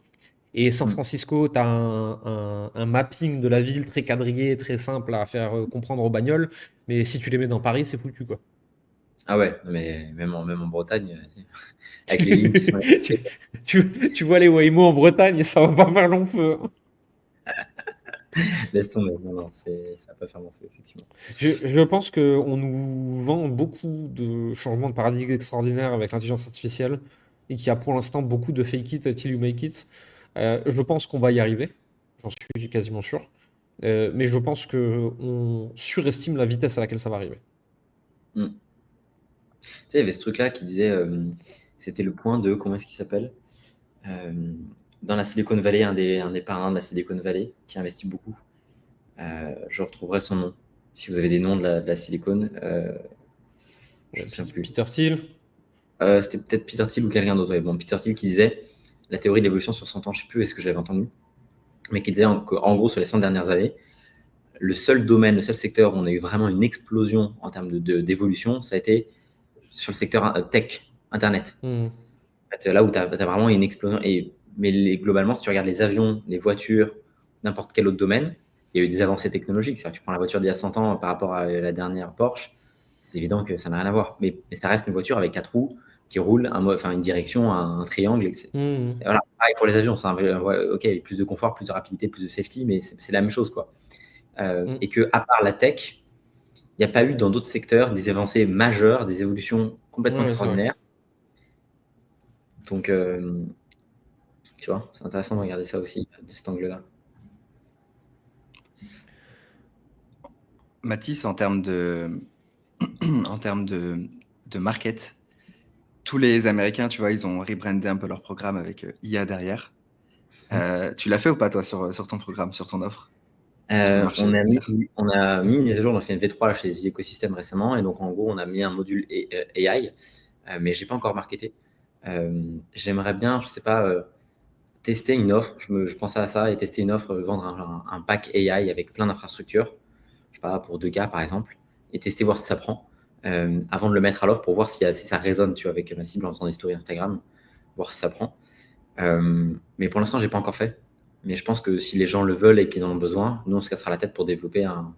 Et San Mm. Francisco, tu as un mapping de la ville très quadrillé, très simple à faire comprendre aux bagnoles. Mais si tu les mets dans Paris, c'est foutu, quoi. Ah ouais, mais même en Bretagne, avec les lignes qui sont. Tu, tu vois les Waymo en Bretagne, ça va pas faire long feu. Laisse tomber. Non, non, ça va pas faire mon feu, effectivement. Je pense qu'on nous vend beaucoup de changements de paradigme extraordinaires avec l'intelligence artificielle et qu'il y a pour l'instant beaucoup de fake it till you make it. Je pense qu'on va y arriver, j'en suis quasiment sûr. Mais je pense qu'on surestime la vitesse à laquelle ça va arriver. Mm. Tu sais, il y avait ce truc-là qui disait, c'était le point de, comment est-ce qu'il s'appelle? Euh, Dans la Silicon Valley, un des parrains de la Silicon Valley, qui investit beaucoup. Je retrouverai son nom. Si vous avez des noms de la Silicon, je ne me souviens plus. Peter Thiel, C'était peut-être Peter Thiel ou quelqu'un d'autre. Ouais. Bon, Peter Thiel qui disait la théorie de l'évolution sur 100 ans, je ne sais plus est-ce que j'avais entendu, mais qui disait qu'en gros, sur les 100 dernières années, le seul domaine, le seul secteur où on a eu vraiment une explosion en termes d'évolution, ça a été sur le secteur tech, Internet. hmm, En fait, là où tu as vraiment une explosion. Mais globalement, si tu regardes les avions, les voitures, n'importe quel autre domaine, il y a eu des avancées technologiques. C'est-à-dire que tu prends la voiture d'il y a 100 ans par rapport à la dernière Porsche, c'est évident que ça n'a rien à voir. Mais ça reste une voiture avec 4 roues qui roule, enfin une direction, un triangle. Et hmm, voilà, pareil pour les avions. Ok, plus de confort, plus de rapidité, plus de safety, mais c'est la même chose, quoi. hmm. Et que à part la tech, il n'y a pas eu dans d'autres secteurs des avancées majeures, des évolutions complètement Ouais, c'est vrai. extraordinaires. Donc, tu vois, c'est intéressant de regarder ça aussi, de cet angle-là. Mathis, en termes en termes de market, tous les Américains, tu vois, ils ont rebrandé un peu leur programme avec IA derrière. Tu l'as fait ou pas, toi, sur ton programme, sur ton offre, sur le marché On a mis, derrière? on a mis une mise à jour, on a fait une V3 là, chez The Ecosystem récemment, et donc en gros, on a mis un module AI, mais j'ai pas encore marketé. J'aimerais bien, je sais pas, tester une offre. Je pensais à ça et tester une offre, vendre un pack AI avec plein d'infrastructures, je sais pas, pour 2K par exemple, et tester voir si ça prend, avant de le mettre à l'offre pour voir si ça résonne, tu vois, avec ma cible en faisant des stories Instagram, voir si ça prend. Mais pour l'instant, j'ai pas encore fait. Mais je pense que si les gens le veulent et qu'ils en ont besoin, nous, on se cassera la tête pour développer un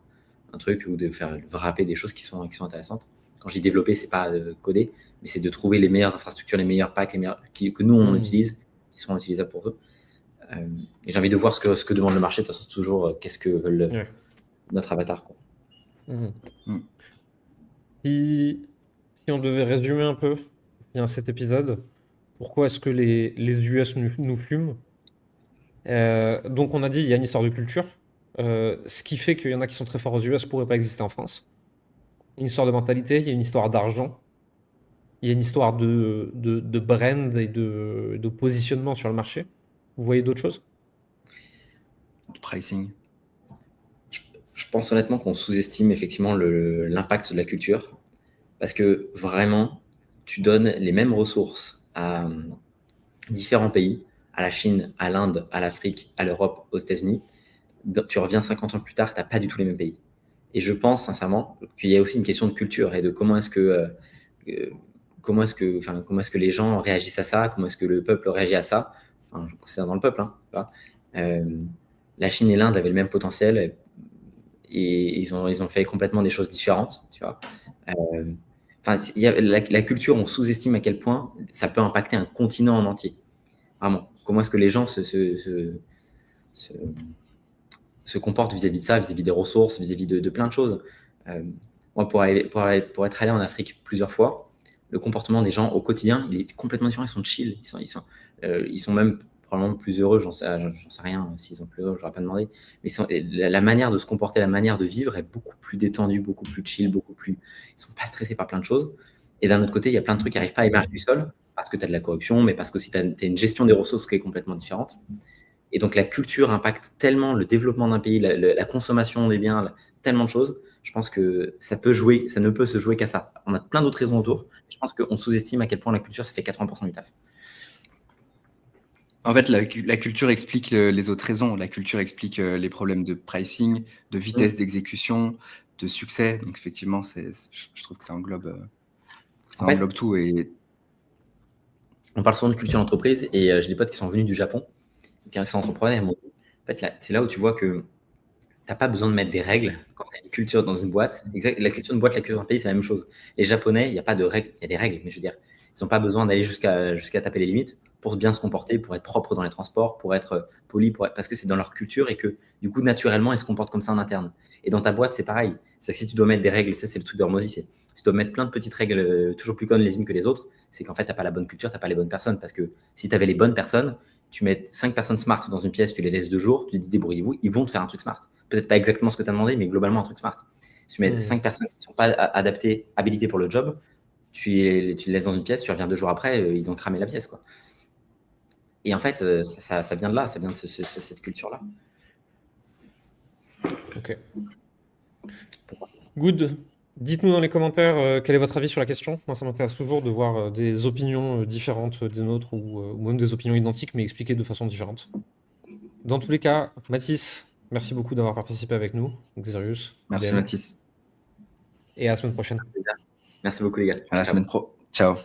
truc ou de faire wrapper des choses qui sont intéressantes. Quand je dis développer, c'est pas coder, mais c'est de trouver les meilleures infrastructures, les meilleurs packs, que nous, on Hmm. utilise, qui sont utilisables pour eux. Et j'ai envie de voir ce que demande le marché. De toute façon, c'est toujours qu'est-ce que veulent Ouais. notre avatar, quoi. Mhm. Mm. Si on devait résumer un peu bien cet épisode, pourquoi est-ce que les US nous fument? Donc on a dit il y a une histoire de culture. Ce qui fait qu'il y en a qui sont très forts aux US pourraient pas exister en France. Une histoire de mentalité, il y a une histoire d'argent, il y a une histoire de brand et de positionnement sur le marché. Vous voyez d'autres choses? De pricing. Je pense honnêtement qu'on sous-estime effectivement l'impact de la culture. Parce que vraiment, tu donnes les mêmes ressources à différents pays, à la Chine, à l'Inde, à l'Afrique, à l'Europe, aux États-Unis. Tu reviens 50 ans plus tard, tu n'as pas du tout les mêmes pays. Et je pense sincèrement qu'il y a aussi une question de culture et de comment est-ce que, comment est-ce que les gens réagissent à ça, comment est-ce que le peuple réagit à ça. Enfin, je considère dans le peuple. Hein, tu vois. La Chine et l'Inde avaient le même potentiel et ils ont fait complètement des choses différentes. Tu vois. Enfin, la culture, on sous-estime à quel point ça peut impacter un continent en entier. Vraiment. Comment est-ce que les gens se comportent vis-à-vis de ça, vis-à-vis des ressources, vis-à-vis de plein de choses. Moi, pour être allé en Afrique plusieurs fois, le comportement des gens au quotidien, il est complètement différent. Ils sont chill. Ils sont même probablement plus heureux. J'en sais rien. S'ils sont plus heureux, je n'aurais pas demandé. Mais la manière de se comporter, la manière de vivre est beaucoup plus détendue, beaucoup plus chill, beaucoup plus. Ils sont pas stressés par plein de choses. Et d'un autre côté, il y a plein de trucs qui n'arrivent pas à émerger du sol parce que tu as de la corruption, mais parce que tu as une gestion des ressources qui est complètement différente. Et donc, la culture impacte tellement le développement d'un pays, la consommation des biens, tellement de choses. Je pense que ça ne peut se jouer qu'à ça. On a plein d'autres raisons autour. Je pense qu'on sous-estime à quel point la culture, ça fait 80% du taf. En fait, la culture explique les autres raisons. La culture explique les problèmes de pricing, de vitesse d'exécution, de succès. Donc, effectivement, je trouve que ça englobe tout. Et on parle souvent de culture d'entreprise et j'ai des potes qui sont venus du Japon, qui sont entrepreneurs. En fait, c'est là où tu vois que tu n'as pas besoin de mettre des règles quand tu as une culture dans une boîte. La culture d'une boîte, la culture d'un pays, c'est la même chose. Les Japonais, il n'y a pas de règles. Il y a des règles, mais je veux dire, ils n'ont pas besoin d'aller jusqu'à taper les limites pour bien se comporter, pour être propre dans les transports, pour être poli, parce que c'est dans leur culture et que du coup, naturellement, ils se comportent comme ça en interne. Et dans ta boîte, c'est pareil. C'est que si tu dois mettre des règles, c'est le truc d'Hormozy, si tu dois mettre plein de petites règles toujours plus connes les unes que les autres, c'est qu'en fait, tu n'as pas la bonne culture, tu n'as pas les bonnes personnes. Parce que si tu avais les bonnes personnes, tu mets 5 personnes smart dans une pièce, tu les laisses 2 jours, tu dis débrouillez-vous, ils vont te faire un truc smart. Peut-être pas exactement ce que tu as demandé, mais globalement un truc smart. Si tu mets 5 personnes qui ne sont pas adaptées, habilitées pour le job, tu les laisses dans une pièce, tu reviens 2 jours après, ils ont cramé la pièce, quoi. Et en fait, ça vient de là, ça vient de cette culture-là. Ok. Good. Dites-nous dans les commentaires quel est votre avis sur la question. Moi, ça m'intéresse toujours de voir des opinions différentes des nôtres ou même des opinions identiques, mais expliquées de façon différente. Dans tous les cas, Mathis, merci beaucoup d'avoir participé avec nous. Xerius, merci, Hélène, Mathis. et à la semaine prochaine. Merci beaucoup, les gars. À la Ciao. semaine pro. Ciao.